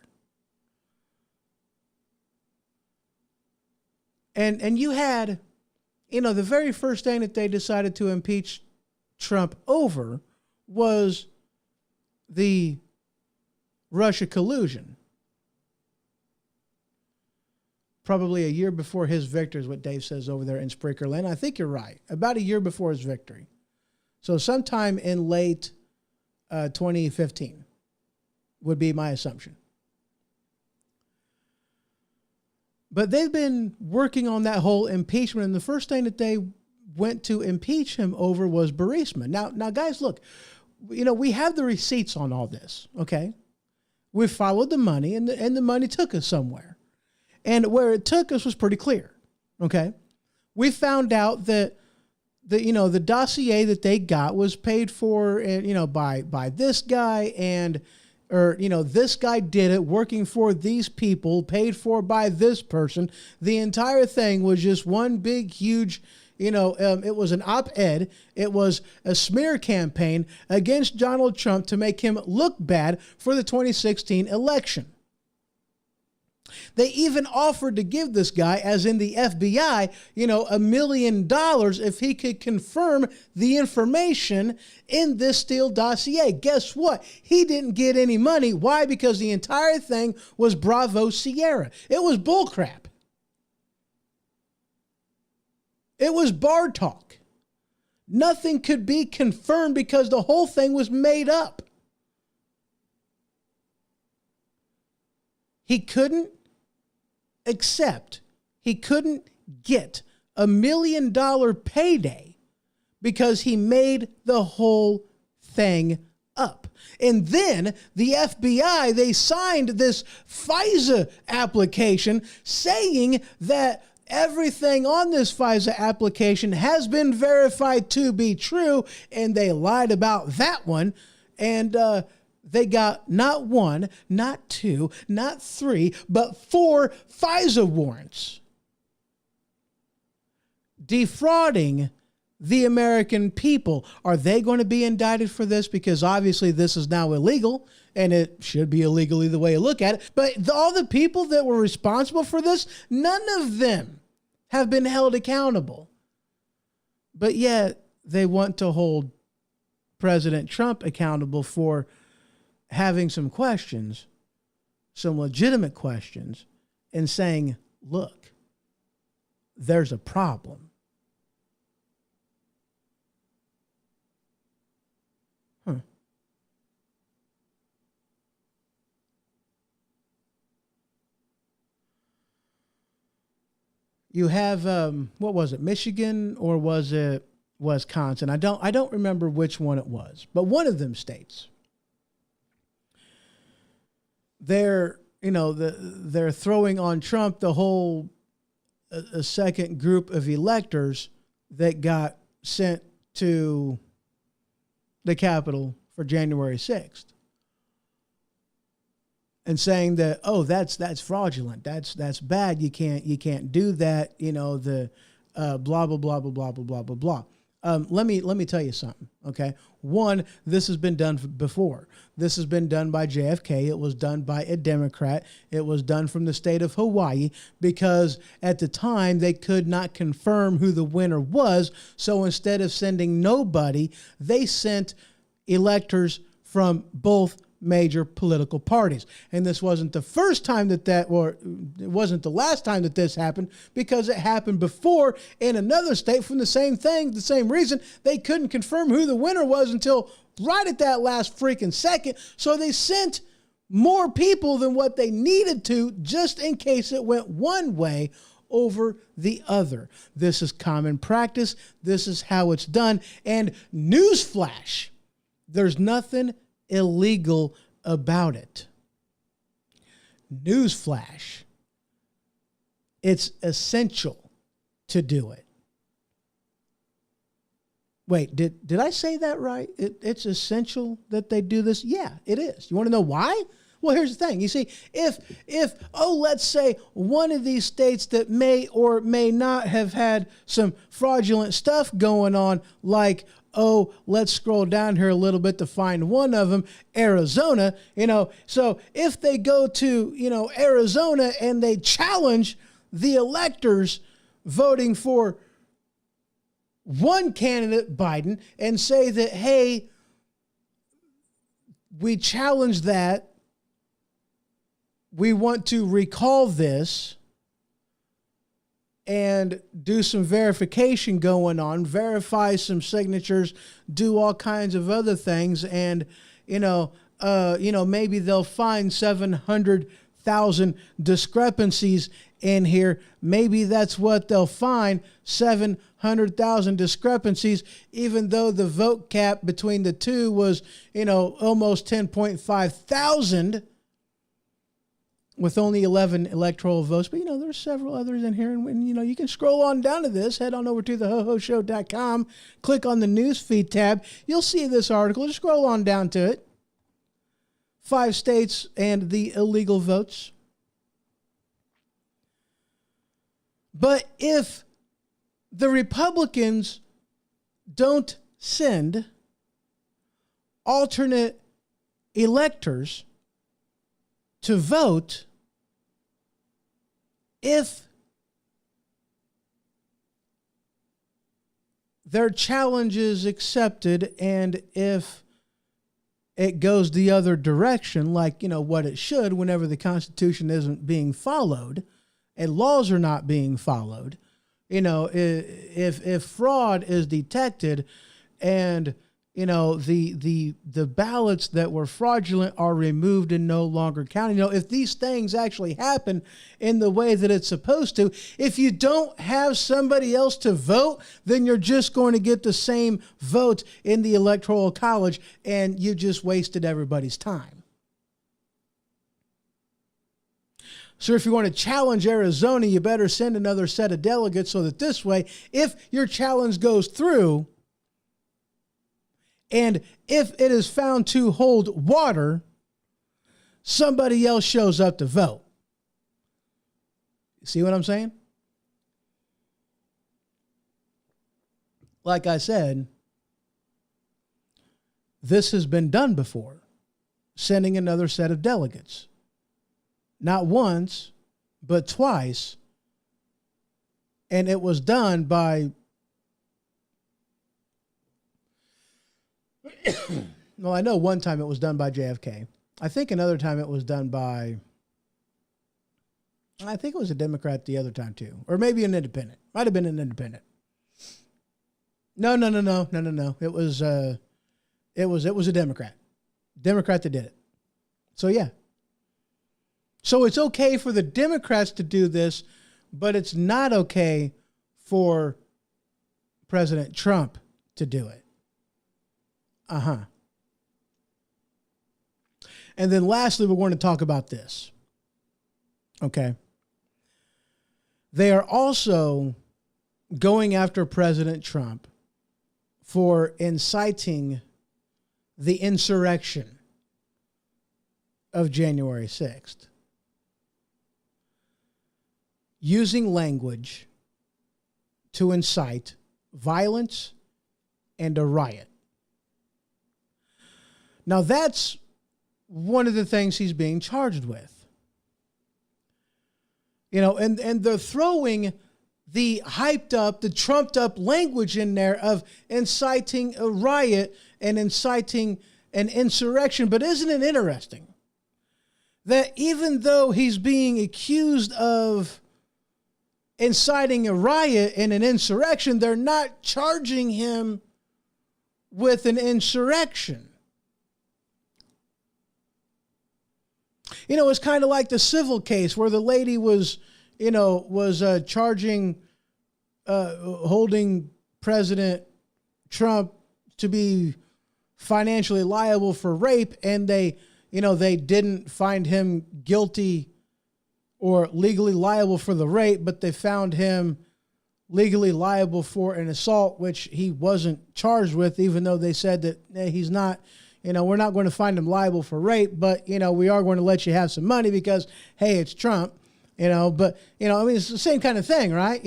And you had, the very first thing that they decided to impeach Trump over was the Russia collusion. Probably a year before his victory is what Dave says over there in Spreakerland. I think you're right. About a year before his victory. So sometime in late 2015 would be my assumption. But they've been working on that whole impeachment, and the first thing that they went to impeach him over was Burisma. Now, guys, look, we have the receipts on all this, okay? We followed the money, and the money took us somewhere. And where it took us was pretty clear, okay? We found out that the dossier that they got was paid for, by this guy, this guy did it, working for these people, paid for by this person. The entire thing was just one big, huge, it was an op-ed. It was a smear campaign against Donald Trump to make him look bad for the 2016 election. They even offered to give this guy, as in the FBI, $1 million if he could confirm the information in this Steele dossier. Guess what? He didn't get any money. Why? Because the entire thing was Bravo Sierra. It was bullcrap. It was bar talk. Nothing could be confirmed because the whole thing was made up. He couldn't get $1 million payday because he made the whole thing up. And then the FBI, they signed this FISA application saying that everything on this FISA application has been verified to be true, and they lied about that one. And they got not one, not two, not three, but 4 FISA warrants. Defrauding the American people. Are they going to be indicted for this? Because obviously this is now illegal, and it should be illegal either way you look at it. But all the people that were responsible for this, none of them have been held accountable. But yet they want to hold President Trump accountable for having some questions, some legitimate questions, and saying, look, there's a problem. You have, what was it, Michigan, or was it Wisconsin? I don't remember which one it was, but one of them states. They're throwing on Trump the whole a second group of electors that got sent to the Capitol for January 6th. And saying that, oh, that's fraudulent. That's bad. You can't do that. Blah blah blah blah blah blah blah blah blah. Let me tell you something. Okay, one, this has been done before. This has been done by JFK. It was done by a Democrat. It was done from the state of Hawaii because at the time they could not confirm who the winner was. So instead of sending nobody, they sent electors from both major political parties. And this wasn't the first time or it wasn't the last time that this happened, because it happened before in another state from the same thing, the same reason. They couldn't confirm who the winner was until right at that last freaking second. So they sent more people than what they needed to, just in case it went one way over the other. This is common practice. This is how it's done. And newsflash, there's nothing illegal about it. Newsflash, it's essential to do it. Wait, did I say that right? It's essential that they do this? Yeah, it is. You want to know why? Well, here's the thing. You see, if let's say one of these states that may or may not have had some fraudulent stuff going on, like, let's scroll down here a little bit to find one of them, Arizona, so if they go to, Arizona and they challenge the electors voting for one candidate, Biden, and say that, hey, we challenge that. We want to recall this and do some verification going on, verify some signatures, do all kinds of other things. And, maybe they'll find 700,000 discrepancies in here. Maybe that's what they'll find, 700,000 discrepancies, even though the vote cap between the two was, almost 10.5 thousand with only 11 electoral votes. But, there's several others in here. And you can scroll on down to this, head on over to thehoshow.com, click on the newsfeed tab. You'll see this article. Just scroll on down to it. 5 states and the illegal votes. But if the Republicans don't send alternate electors to vote, if their challenge is accepted and if it goes the other direction, like, what it should whenever the Constitution isn't being followed and laws are not being followed, if fraud is detected and, the ballots that were fraudulent are removed and no longer counted. If these things actually happen in the way that it's supposed to, if you don't have somebody else to vote, then you're just going to get the same vote in the Electoral College, and you just wasted everybody's time. So if you want to challenge Arizona, you better send another set of delegates so that this way, if your challenge goes through, and if it is found to hold water, somebody else shows up to vote. See what I'm saying? Like I said, this has been done before, sending another set of delegates. Not once, but twice. And it was done by well, I know one time it was done by JFK. I think another time it was done by, I think it was a Democrat the other time too. Or maybe an independent. Might have been an independent. No. It was a Democrat. Democrat that did it. So yeah. So it's okay for the Democrats to do this, but it's not okay for President Trump to do it. And then lastly, we're going to talk about this. Okay. They are also going after President Trump for inciting the insurrection of January 6th. Using language to incite violence and a riot. Now, that's one of the things he's being charged with. And they're throwing the hyped up, the trumped up language in there of inciting a riot and inciting an insurrection. But isn't it interesting that even though he's being accused of inciting a riot and an insurrection, they're not charging him with an insurrection? It's kind of like the civil case where the lady was charging, holding President Trump to be financially liable for rape, and they didn't find him guilty or legally liable for the rape, but they found him legally liable for an assault, which he wasn't charged with, even though they said that he's not. We're not going to find him liable for rape, but, we are going to let you have some money because, hey, it's Trump, but, it's the same kind of thing, right?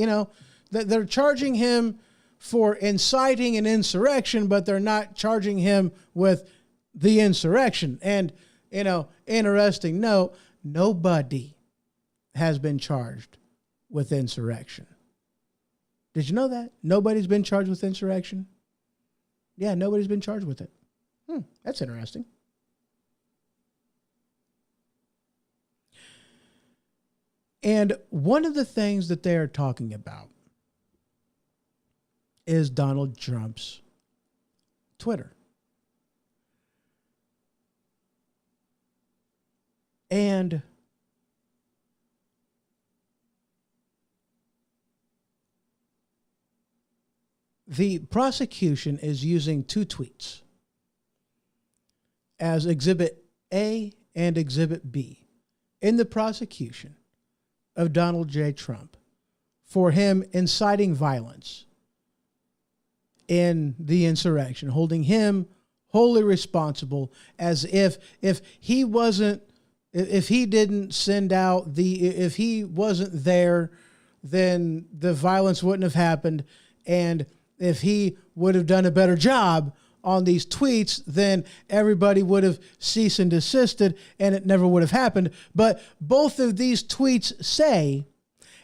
They're charging him for inciting an insurrection, but they're not charging him with the insurrection. And, interesting note, nobody has been charged with insurrection. Did you know that? Nobody's been charged with insurrection? Yeah, nobody's been charged with it. That's interesting. And one of the things that they are talking about is Donald Trump's Twitter. And the prosecution is using two tweets as Exhibit A and Exhibit B in the prosecution of Donald J. Trump for him inciting violence in the insurrection, holding him wholly responsible as if he wasn't, if he didn't send out if he wasn't there, then the violence wouldn't have happened. And if he would have done a better job on these tweets, then everybody would have ceased and desisted and it never would have happened. But both of these tweets say,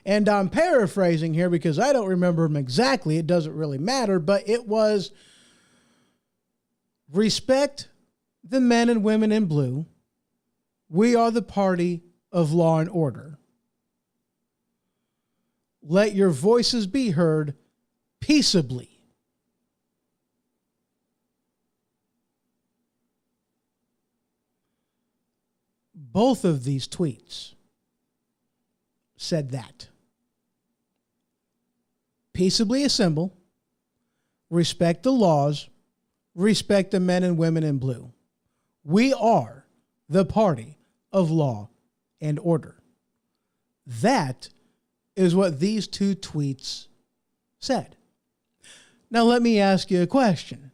and I'm paraphrasing here because I don't remember them exactly, it doesn't really matter, but it was respect the men and women in blue. We are the party of law and order. Let your voices be heard peaceably. Both of these tweets said that. Peaceably assemble, respect the laws, respect the men and women in blue. We are the party of law and order. That is what these two tweets said. Now let me ask you a question.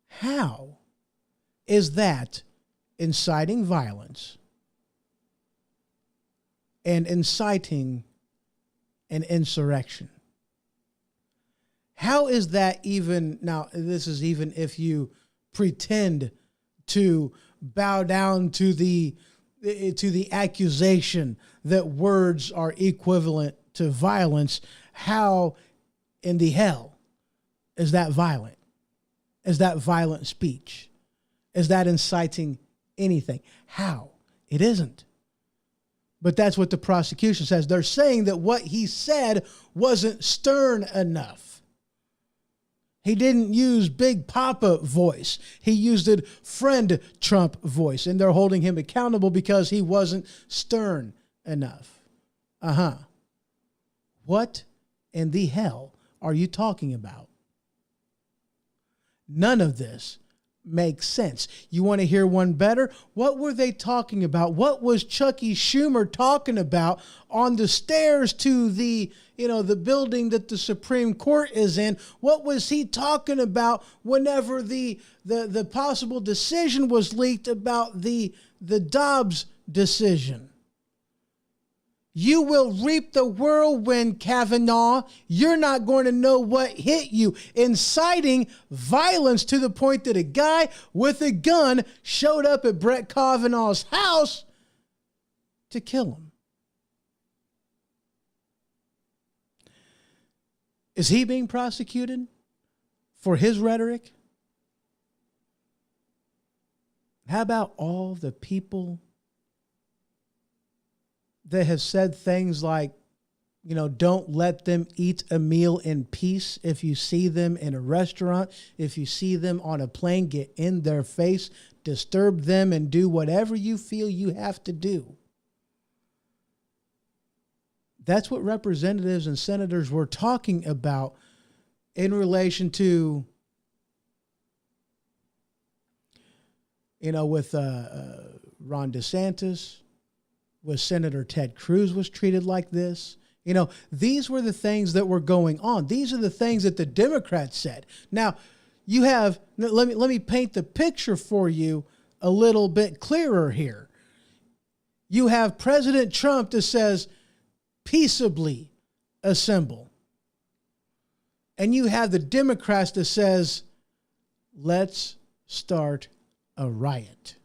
How is that inciting violence and inciting an insurrection? How is that even, now this is even if you pretend to bow down to the accusation that words are equivalent to violence, how in the hell is that violent? Is that violent speech? Is that inciting anything? How? It isn't. But that's what the prosecution says. They're saying that what he said wasn't stern enough. He didn't use Big Papa voice. He used it friend Trump voice. And they're holding him accountable because he wasn't stern enough. What in the hell are you talking about? None of this makes sense. You want to hear one better? What were they talking about? What was Chucky Schumer talking about on the stairs to the building that the Supreme Court is in? What was he talking about whenever the possible decision was leaked about the Dobbs decision? You will reap the whirlwind, Kavanaugh. You're not going to know what hit you. Inciting violence to the point that a guy with a gun showed up at Brett Kavanaugh's house to kill him. Is he being prosecuted for his rhetoric? How about all the people that have said things like, don't let them eat a meal in peace. If you see them in a restaurant, if you see them on a plane, get in their face, disturb them, and do whatever you feel you have to do. That's what representatives and senators were talking about in relation to, with Ron DeSantis, with Senator Ted Cruz was treated like this. These were the things that were going on. These are the things that the Democrats said. Now, you have, let me paint the picture for you a little bit clearer here. You have President Trump that says, peaceably assemble. And you have the Democrats that says, let's start a riot.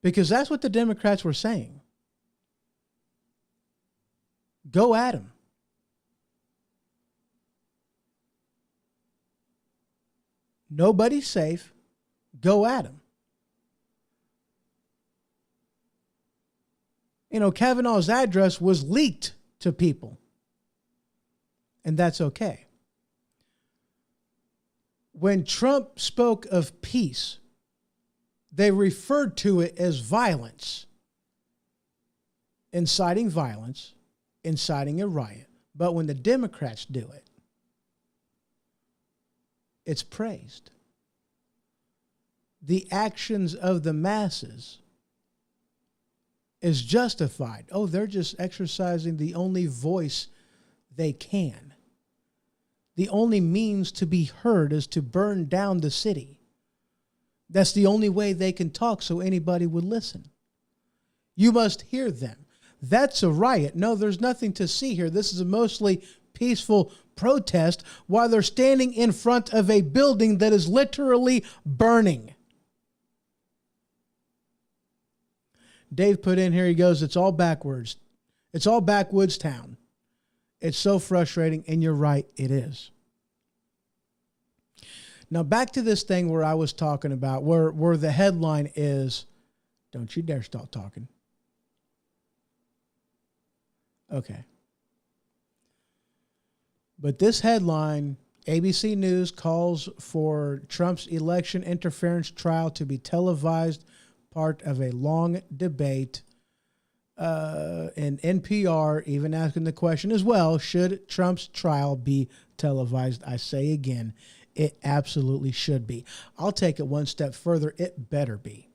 Because that's what the Democrats were saying. Go at him. Nobody's safe. go at him. Kavanaugh's address was leaked to people. And that's okay. When Trump spoke of peace, they referred to it as violence, inciting violence, inciting a riot. But when the Democrats do it, it's praised. The actions of the masses is justified. Oh, they're just exercising the only voice they can. The only means to be heard is to burn down the city. That's the only way they can talk so anybody would listen. You must hear them. That's a riot. No, there's nothing to see here. This is a mostly peaceful protest while they're standing in front of a building that is literally burning. Dave put in here, he goes, it's all backwards. It's all backwoods town. It's so frustrating, and you're right, it is. Now back to this thing where I was talking about, where the headline is, don't you dare stop talking. Okay. But this headline, ABC News calls for Trump's election interference trial to be televised, part of a long debate. And NPR even asking the question as well, should Trump's trial be televised? I say again, it absolutely should be. I'll take it one step further. It better be.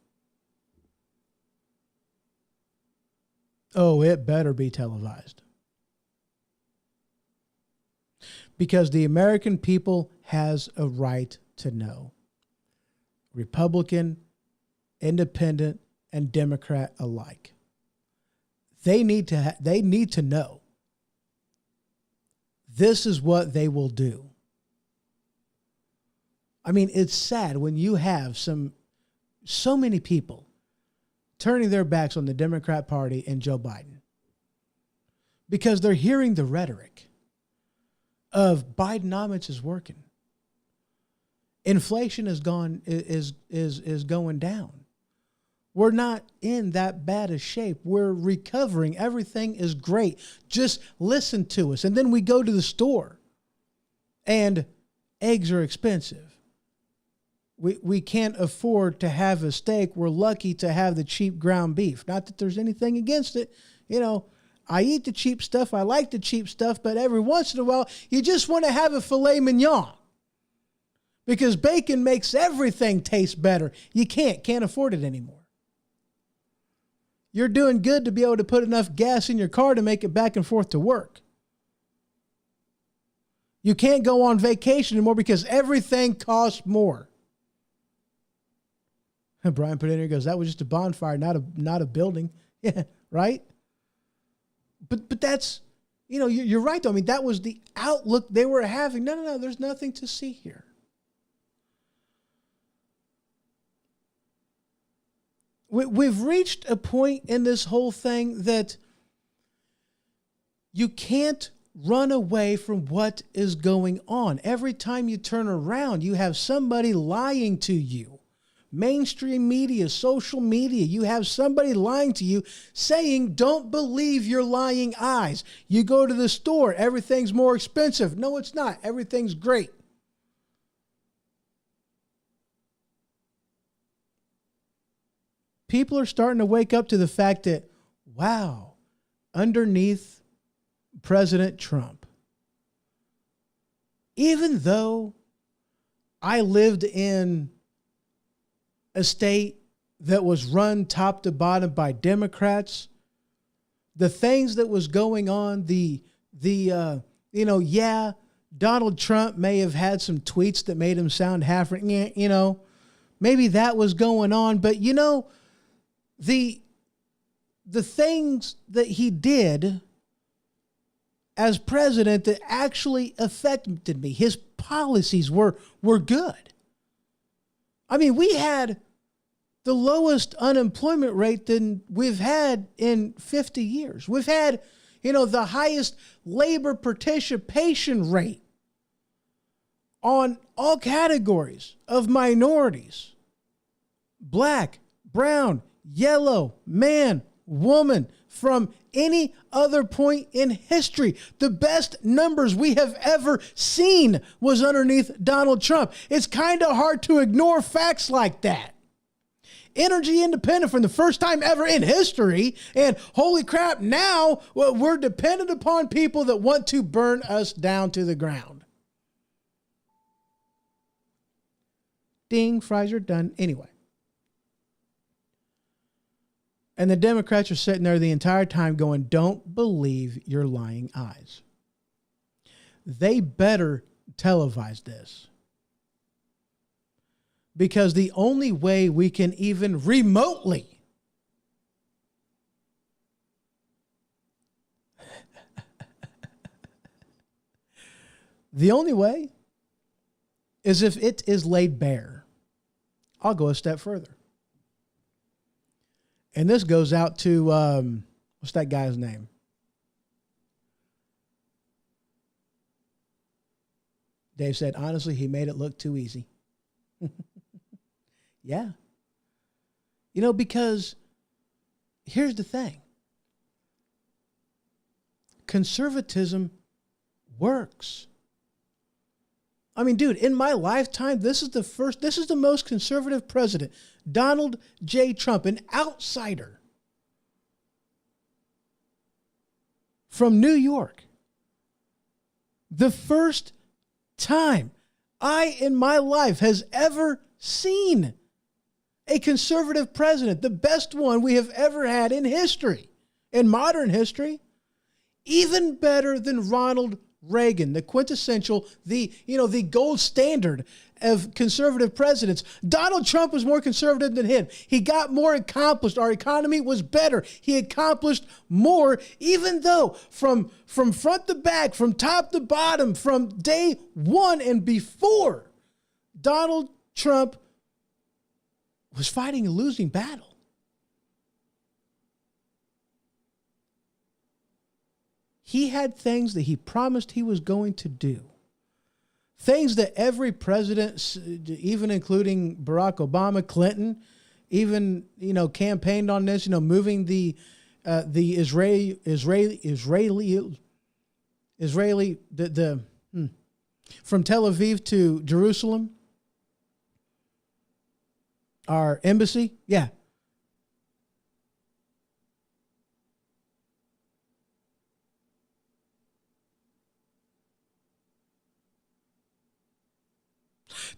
Oh, it better be televised. Because the American people has a right to know. Republican, Independent, and Democrat alike. They need to know. This is what they will do. I mean, it's sad when you have so many people turning their backs on the Democrat Party and Joe Biden because they're hearing the rhetoric of Bidenomics is working. Inflation is going down. We're not in that bad a shape. We're recovering. Everything is great. Just listen to us. And then we go to the store and eggs are expensive. We can't afford to have a steak. We're lucky to have the cheap ground beef. Not that there's anything against it. I eat the cheap stuff. I like the cheap stuff. But every once in a while, you just want to have a filet mignon. Because bacon makes everything taste better. You can't afford it anymore. You're doing good to be able to put enough gas in your car to make it back and forth to work. You can't go on vacation anymore because everything costs more. And Brian put in here, goes, that was just a bonfire, not a building. Yeah, right? But that's, you're right though. I mean, that was the outlook they were having. No, there's nothing to see here. We've reached a point in this whole thing that you can't run away from what is going on. Every time you turn around, you have somebody lying to you. Mainstream media, social media, you have somebody lying to you saying, don't believe your lying eyes. You go to the store, everything's more expensive. No, it's not. Everything's great. People are starting to wake up to the fact that, wow, underneath President Trump, even though I lived in a state that was run top to bottom by Democrats, the things that was going on, Donald Trump may have had some tweets that made him sound half, maybe that was going on, but the things that he did as president that actually affected me, his policies were good. I mean, we had the lowest unemployment rate than we've had in 50 years. We've had, the highest labor participation rate on all categories of minorities. black, brown, yellow, man, woman from any other point in history. The best numbers we have ever seen was underneath Donald Trump. It's kind of hard to ignore facts like that. Energy independent for the first time ever in history. And holy crap, now we're dependent upon people that want to burn us down to the ground. Ding, fries are done. Anyway. And the Democrats are sitting there the entire time going, don't believe your lying eyes. They better televise this. Because the only way we can even remotely the only way is if it is laid bare. I'll go a step further. And this goes out to, what's that guy's name? Dave said, honestly, he made it look too easy. Yeah. You know, because here's the thing. Conservatism works. I mean, dude, in my lifetime, this is the most conservative president, Donald J. Trump, an outsider from New York. The first time I in my life has ever seen a conservative president, the best one we have ever had in history, in modern history, even better than Ronald Reagan, the quintessential, the gold standard of conservative presidents. Donald Trump was more conservative than him. He got more accomplished. Our economy was better. He accomplished more, even though from front to back, from top to bottom, from day one and before, Donald Trump was fighting a losing battle. He had things that he promised he was going to do. Things that every president, even including Barack Obama, Clinton, even, campaigned on this, moving the Israeli from Tel Aviv to Jerusalem. Our embassy, yeah.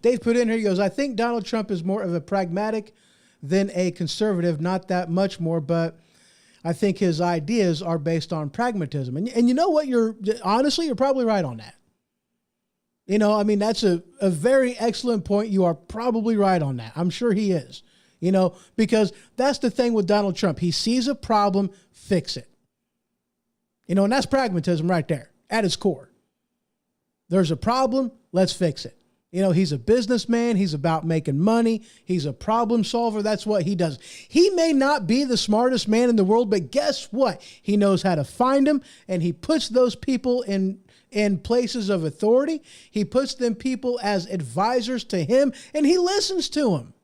Dave put in here, he goes, I think Donald Trump is more of a pragmatic than a conservative, not that much more, but I think his ideas are based on pragmatism. And you know what? Honestly, you're probably right on that. That's a very excellent point. You are probably right on that. I'm sure he is, because that's the thing with Donald Trump. He sees a problem, fix it. And that's pragmatism right there at its core. There's a problem, let's fix it. He's a businessman. He's about making money. He's a problem solver. That's what he does. He may not be the smartest man in the world, but guess what? He knows how to find them, and he puts those people in places of authority. He puts them people as advisors to him, and he listens to them.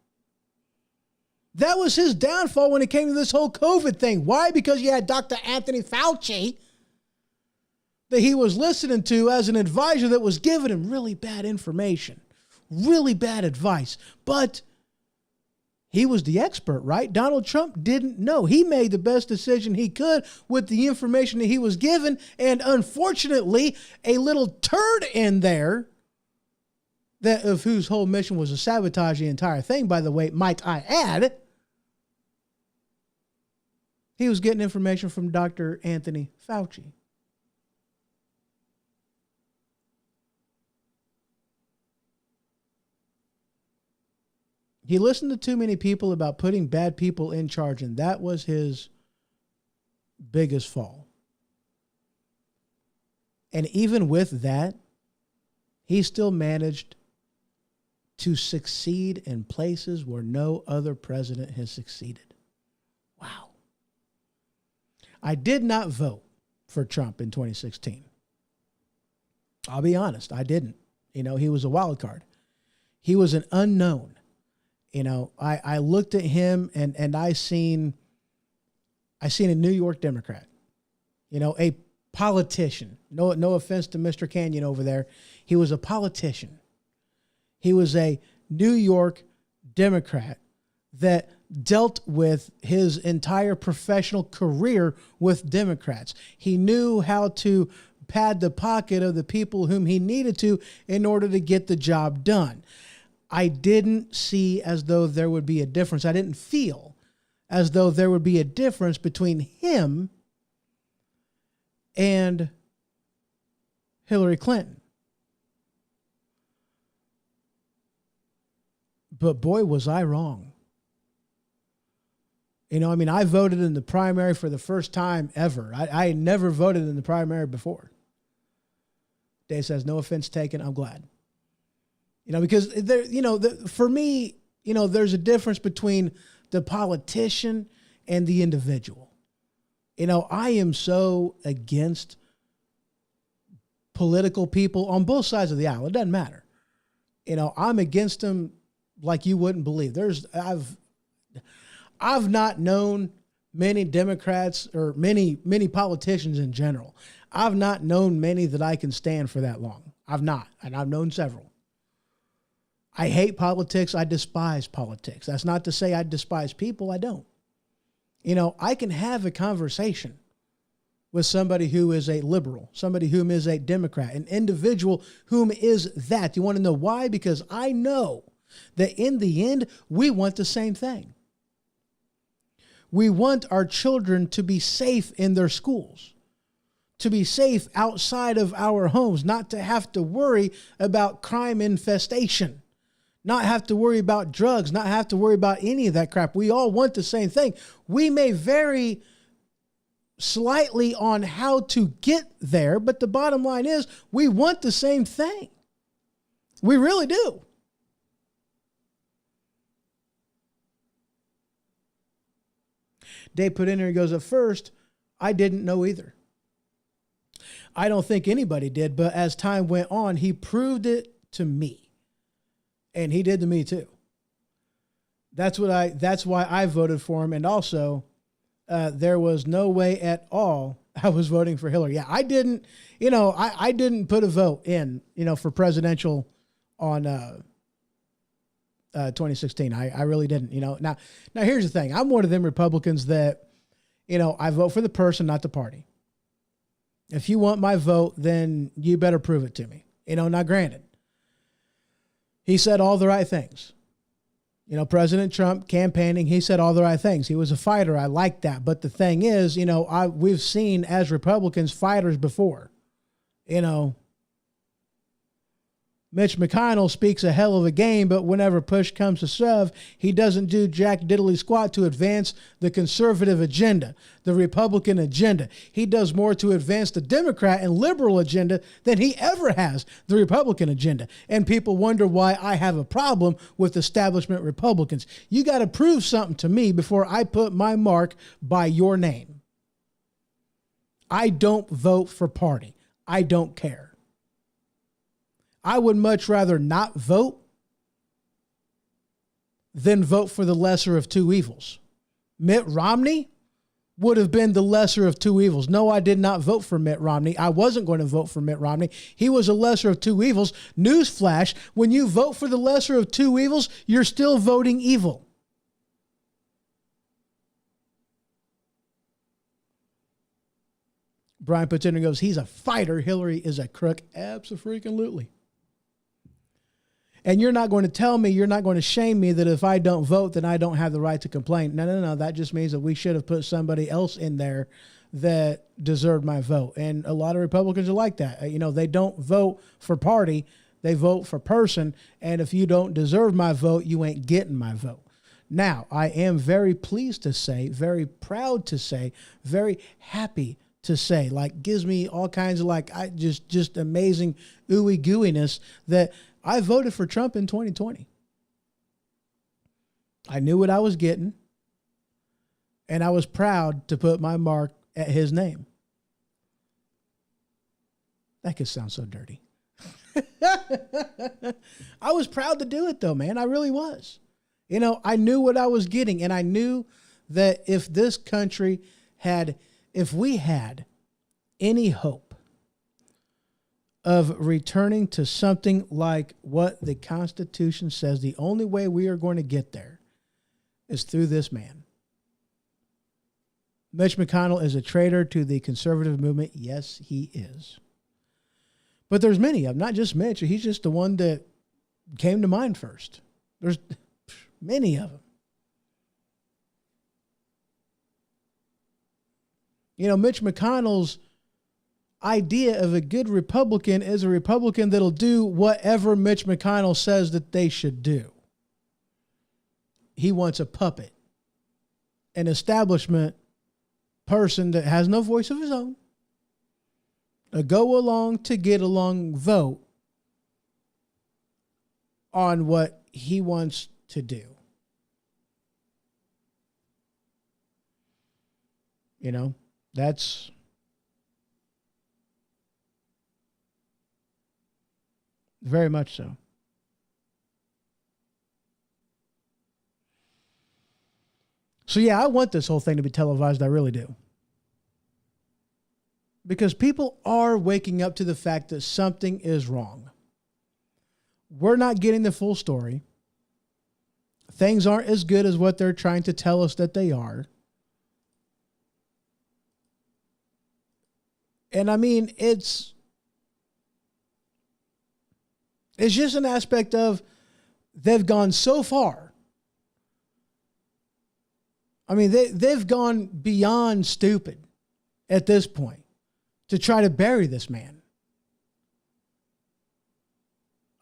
That was his downfall when it came to this whole COVID thing. Why? Because you had Dr. Anthony Fauci that he was listening to as an advisor that was giving him really bad information, really bad advice. But he was the expert, right? Donald Trump didn't know. He made the best decision he could with the information that he was given. And unfortunately, a little turd in there of whose whole mission was to sabotage the entire thing, by the way, might I add, he was getting information from Dr. Anthony Fauci. He listened to too many people about putting bad people in charge, and that was his biggest fall. And even with that, he still managed to succeed in places where no other president has succeeded. Wow. I did not vote for Trump in 2016. I'll be honest, I didn't. He was a wild card. He was an unknown. You know, I looked at him and I seen a New York Democrat, you know, a politician. No offense to Mr. Canyon over there. He was a politician. He was a New York Democrat that dealt with his entire professional career with Democrats. He knew how to pad the pocket of the people whom he needed to in order to get the job done. I didn't see as though there would be a difference. I didn't feel as though there would be a difference between him and Hillary Clinton. But boy, was I wrong. You know, I mean, I voted in the primary for the first time ever. I never voted in the primary before. Dave says, no offense taken. I'm glad. You know, because there, you know, for me, you know, there's a difference between the politician and the individual. You know, I am so against political people on both sides of the aisle. It doesn't matter. You know, I'm against them like you wouldn't believe. I've not known many Democrats or many politicians in general. I've not known many that I can stand for that long. I've not, and I've known several. I hate politics. I despise politics. That's not to say I despise people. I don't. You know, I can have a conversation with somebody who is a liberal, somebody whom is a Democrat, an individual whom is that. You want to know why? Because I know that in the end, we want the same thing. We want our children to be safe in their schools, to be safe outside of our homes, not to have to worry about crime infestation, not have to worry about drugs, not have to worry about any of that crap. We all want the same thing. We may vary slightly on how to get there, but the bottom line is we want the same thing. We really do. Dave put in there, he goes, at first, I didn't know either. I don't think anybody did, but as time went on, he proved it to me. And he did to me too. That's why I voted for him. And also, there was no way at all I was voting for Hillary. Yeah, I didn't, you know, I didn't put a vote in, you know, for presidential on 2016. I really didn't, you know. Now here's the thing. I'm one of them Republicans that, you know, I vote for the person, not the party. If you want my vote, then you better prove it to me. You know, now granted, he said all the right things. You know, President Trump campaigning, he said all the right things. He was a fighter. I like that. But the thing is, you know, we've seen as Republicans fighters before. You know, Mitch McConnell speaks a hell of a game, but whenever push comes to shove, he doesn't do jack diddly squat to advance the conservative agenda, the Republican agenda. He does more to advance the Democrat and liberal agenda than he ever has the Republican agenda. And people wonder why I have a problem with establishment Republicans. You got to prove something to me before I put my mark by your name. I don't vote for party. I don't care. I would much rather not vote than vote for the lesser of two evils. Mitt Romney would have been the lesser of two evils. No, I did not vote for Mitt Romney. I wasn't going to vote for Mitt Romney. He was a lesser of two evils. Newsflash, when you vote for the lesser of two evils, you're still voting evil. Brian puts in and goes, he's a fighter. Hillary is a crook. Abso-freaking-lutely. And you're not going to tell me, you're not going to shame me that if I don't vote, then I don't have the right to complain. No. That just means that we should have put somebody else in there that deserved my vote. And a lot of Republicans are like that. You know, they don't vote for party. They vote for person. And if you don't deserve my vote, you ain't getting my vote. Now, I am very pleased to say, very proud to say, very happy to say, like, gives me all kinds of just amazing ooey gooiness that I voted for Trump in 2020. I knew what I was getting, and I was proud to put my mark at his name. That could sound so dirty. I was proud to do it, though, man. I really was. You know, I knew what I was getting, and I knew that if this country if we had any hope of returning to something like what the Constitution says, the only way we are going to get there is through this man. Mitch McConnell is a traitor to the conservative movement. Yes, he is. But there's many of them, not just Mitch. He's just the one that came to mind first. There's many of them. You know, Mitch McConnell's idea of a good Republican is a Republican that'll do whatever Mitch McConnell says that they should do. He wants a puppet, an establishment person that has no voice of his own, a go along to get along vote on what he wants to do. You know, that's very much so. So yeah, I want this whole thing to be televised. I really do. Because people are waking up to the fact that something is wrong. We're not getting the full story. Things aren't as good as what they're trying to tell us that they are. And I mean, it's just an aspect of they've gone so far. I mean, they've gone beyond stupid at this point to try to bury this man.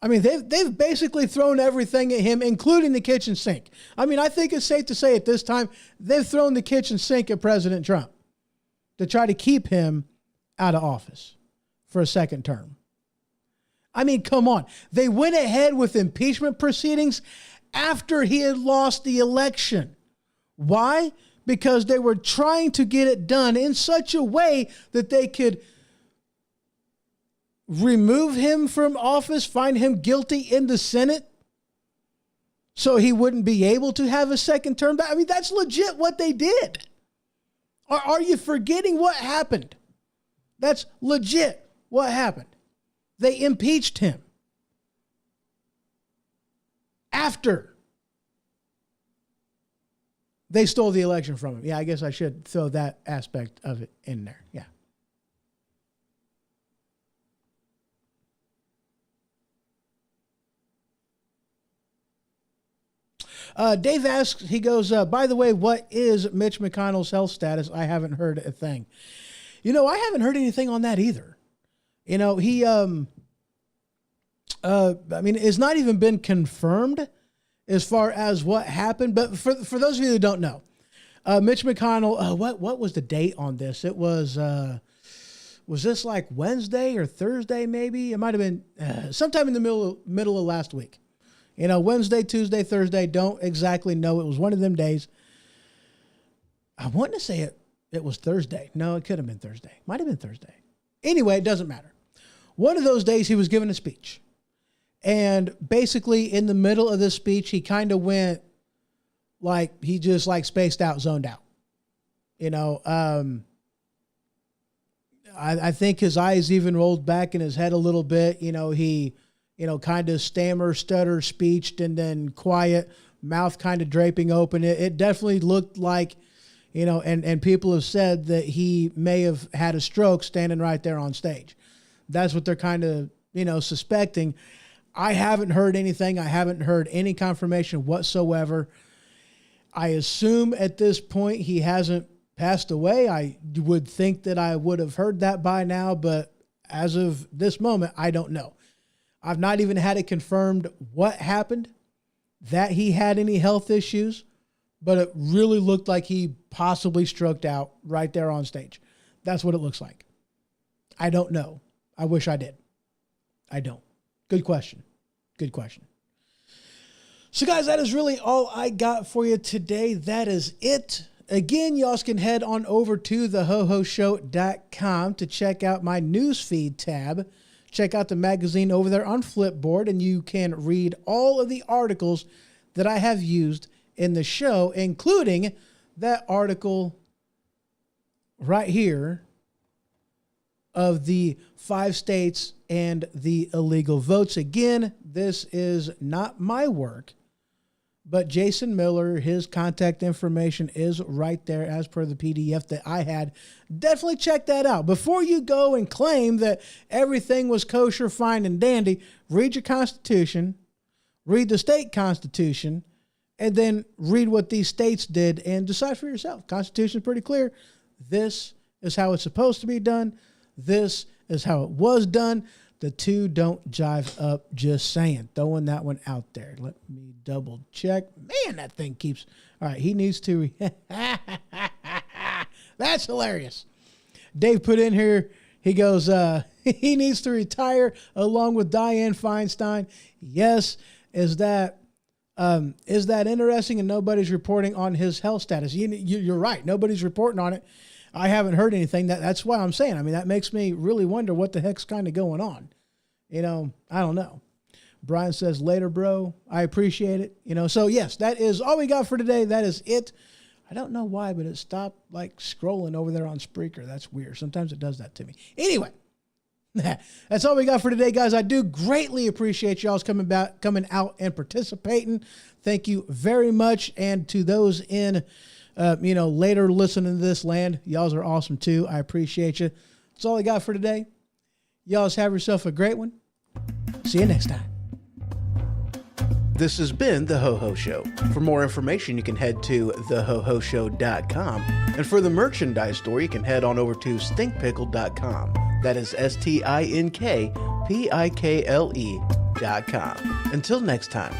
I mean, they've basically thrown everything at him, including the kitchen sink. I mean, I think it's safe to say at this time, they've thrown the kitchen sink at President Trump to try to keep him out of office for a second term. I mean, come on. They went ahead with impeachment proceedings after he had lost the election. Why? Because they were trying to get it done in such a way that they could remove him from office, find him guilty in the Senate, so he wouldn't be able to have a second term. I mean, that's legit what they did. Are you forgetting what happened? That's legit what happened. They impeached him after they stole the election from him. Yeah, I guess I should throw that aspect of it in there. Yeah. Dave asks, he goes, by the way, what is Mitch McConnell's health status? I haven't heard a thing. You know, I haven't heard anything on that either. You know, he, I mean, it's not even been confirmed as far as what happened. But for those of you who don't know, Mitch McConnell, what was the date on this? It was this like Wednesday or Thursday, maybe? It might have been sometime in the middle of last week. You know, Wednesday, Tuesday, Thursday, don't exactly know. It was one of them days. I want to say it was Thursday. No, it could have been Thursday. Might have been Thursday. Anyway, it doesn't matter. One of those days he was giving a speech. And basically in the middle of this speech, he kind of went like, he just like spaced out, zoned out. You know, I think his eyes even rolled back in his head a little bit. You know, he, you know, kind of stutter speeched and then quiet, mouth kind of draping open. It definitely looked like, you know, and people have said that he may have had a stroke standing right there on stage. That's what they're kind of, you know, suspecting. I haven't heard anything. I haven't heard any confirmation whatsoever. I assume at this point he hasn't passed away. I would think that I would have heard that by now, but as of this moment, I don't know. I've not even had it confirmed what happened, that he had any health issues, but it really looked like he possibly stroked out right there on stage. That's what it looks like. I don't know. I wish I did. I don't. Good question. Good question. So guys, that is really all I got for you today. That is it. Again, y'all can head on over to thehohoshow.com to check out my newsfeed tab. Check out the magazine over there on Flipboard, and you can read all of the articles that I have used in the show, including that article right here of the 5 states and the illegal votes. Again, this is not my work, but Jason Miller, his contact information is right there as per the PDF that I had. Definitely check that out. Before you go and claim that everything was kosher, fine, and dandy, read your Constitution, read the state Constitution, and then read what these states did and decide for yourself. Constitution is pretty clear. This is how it's supposed to be done. This is how it was done. The two don't jive up, just saying. Throwing that one out there. Let me double check. Man, that thing keeps... All right, he needs to... That's hilarious. Dave put in here, he goes, he needs to retire along with Dianne Feinstein. Yes, is that interesting and nobody's reporting on his health status? You're right. Nobody's reporting on it. I haven't heard anything. That's why I'm saying. I mean, that makes me really wonder what the heck's kind of going on. I don't know. Brian says, later, bro. I appreciate it. So yes, that is all we got for today. That is it. I don't know why, but it stopped scrolling over there on Spreaker. That's weird. Sometimes it does that to me. Anyway, that's all we got for today, guys. I do greatly appreciate y'all's coming out and participating. Thank you very much. And to those in later listening to this land, y'all are awesome too. I appreciate you. That's all I got for today. Y'all have yourself a great one. See you next time. This has been The Ho-Ho Show. For more information, you can head to thehohoshow.com. And for the merchandise store, you can head on over to stinkpickle.com. That is stinkpickle.com. Until next time.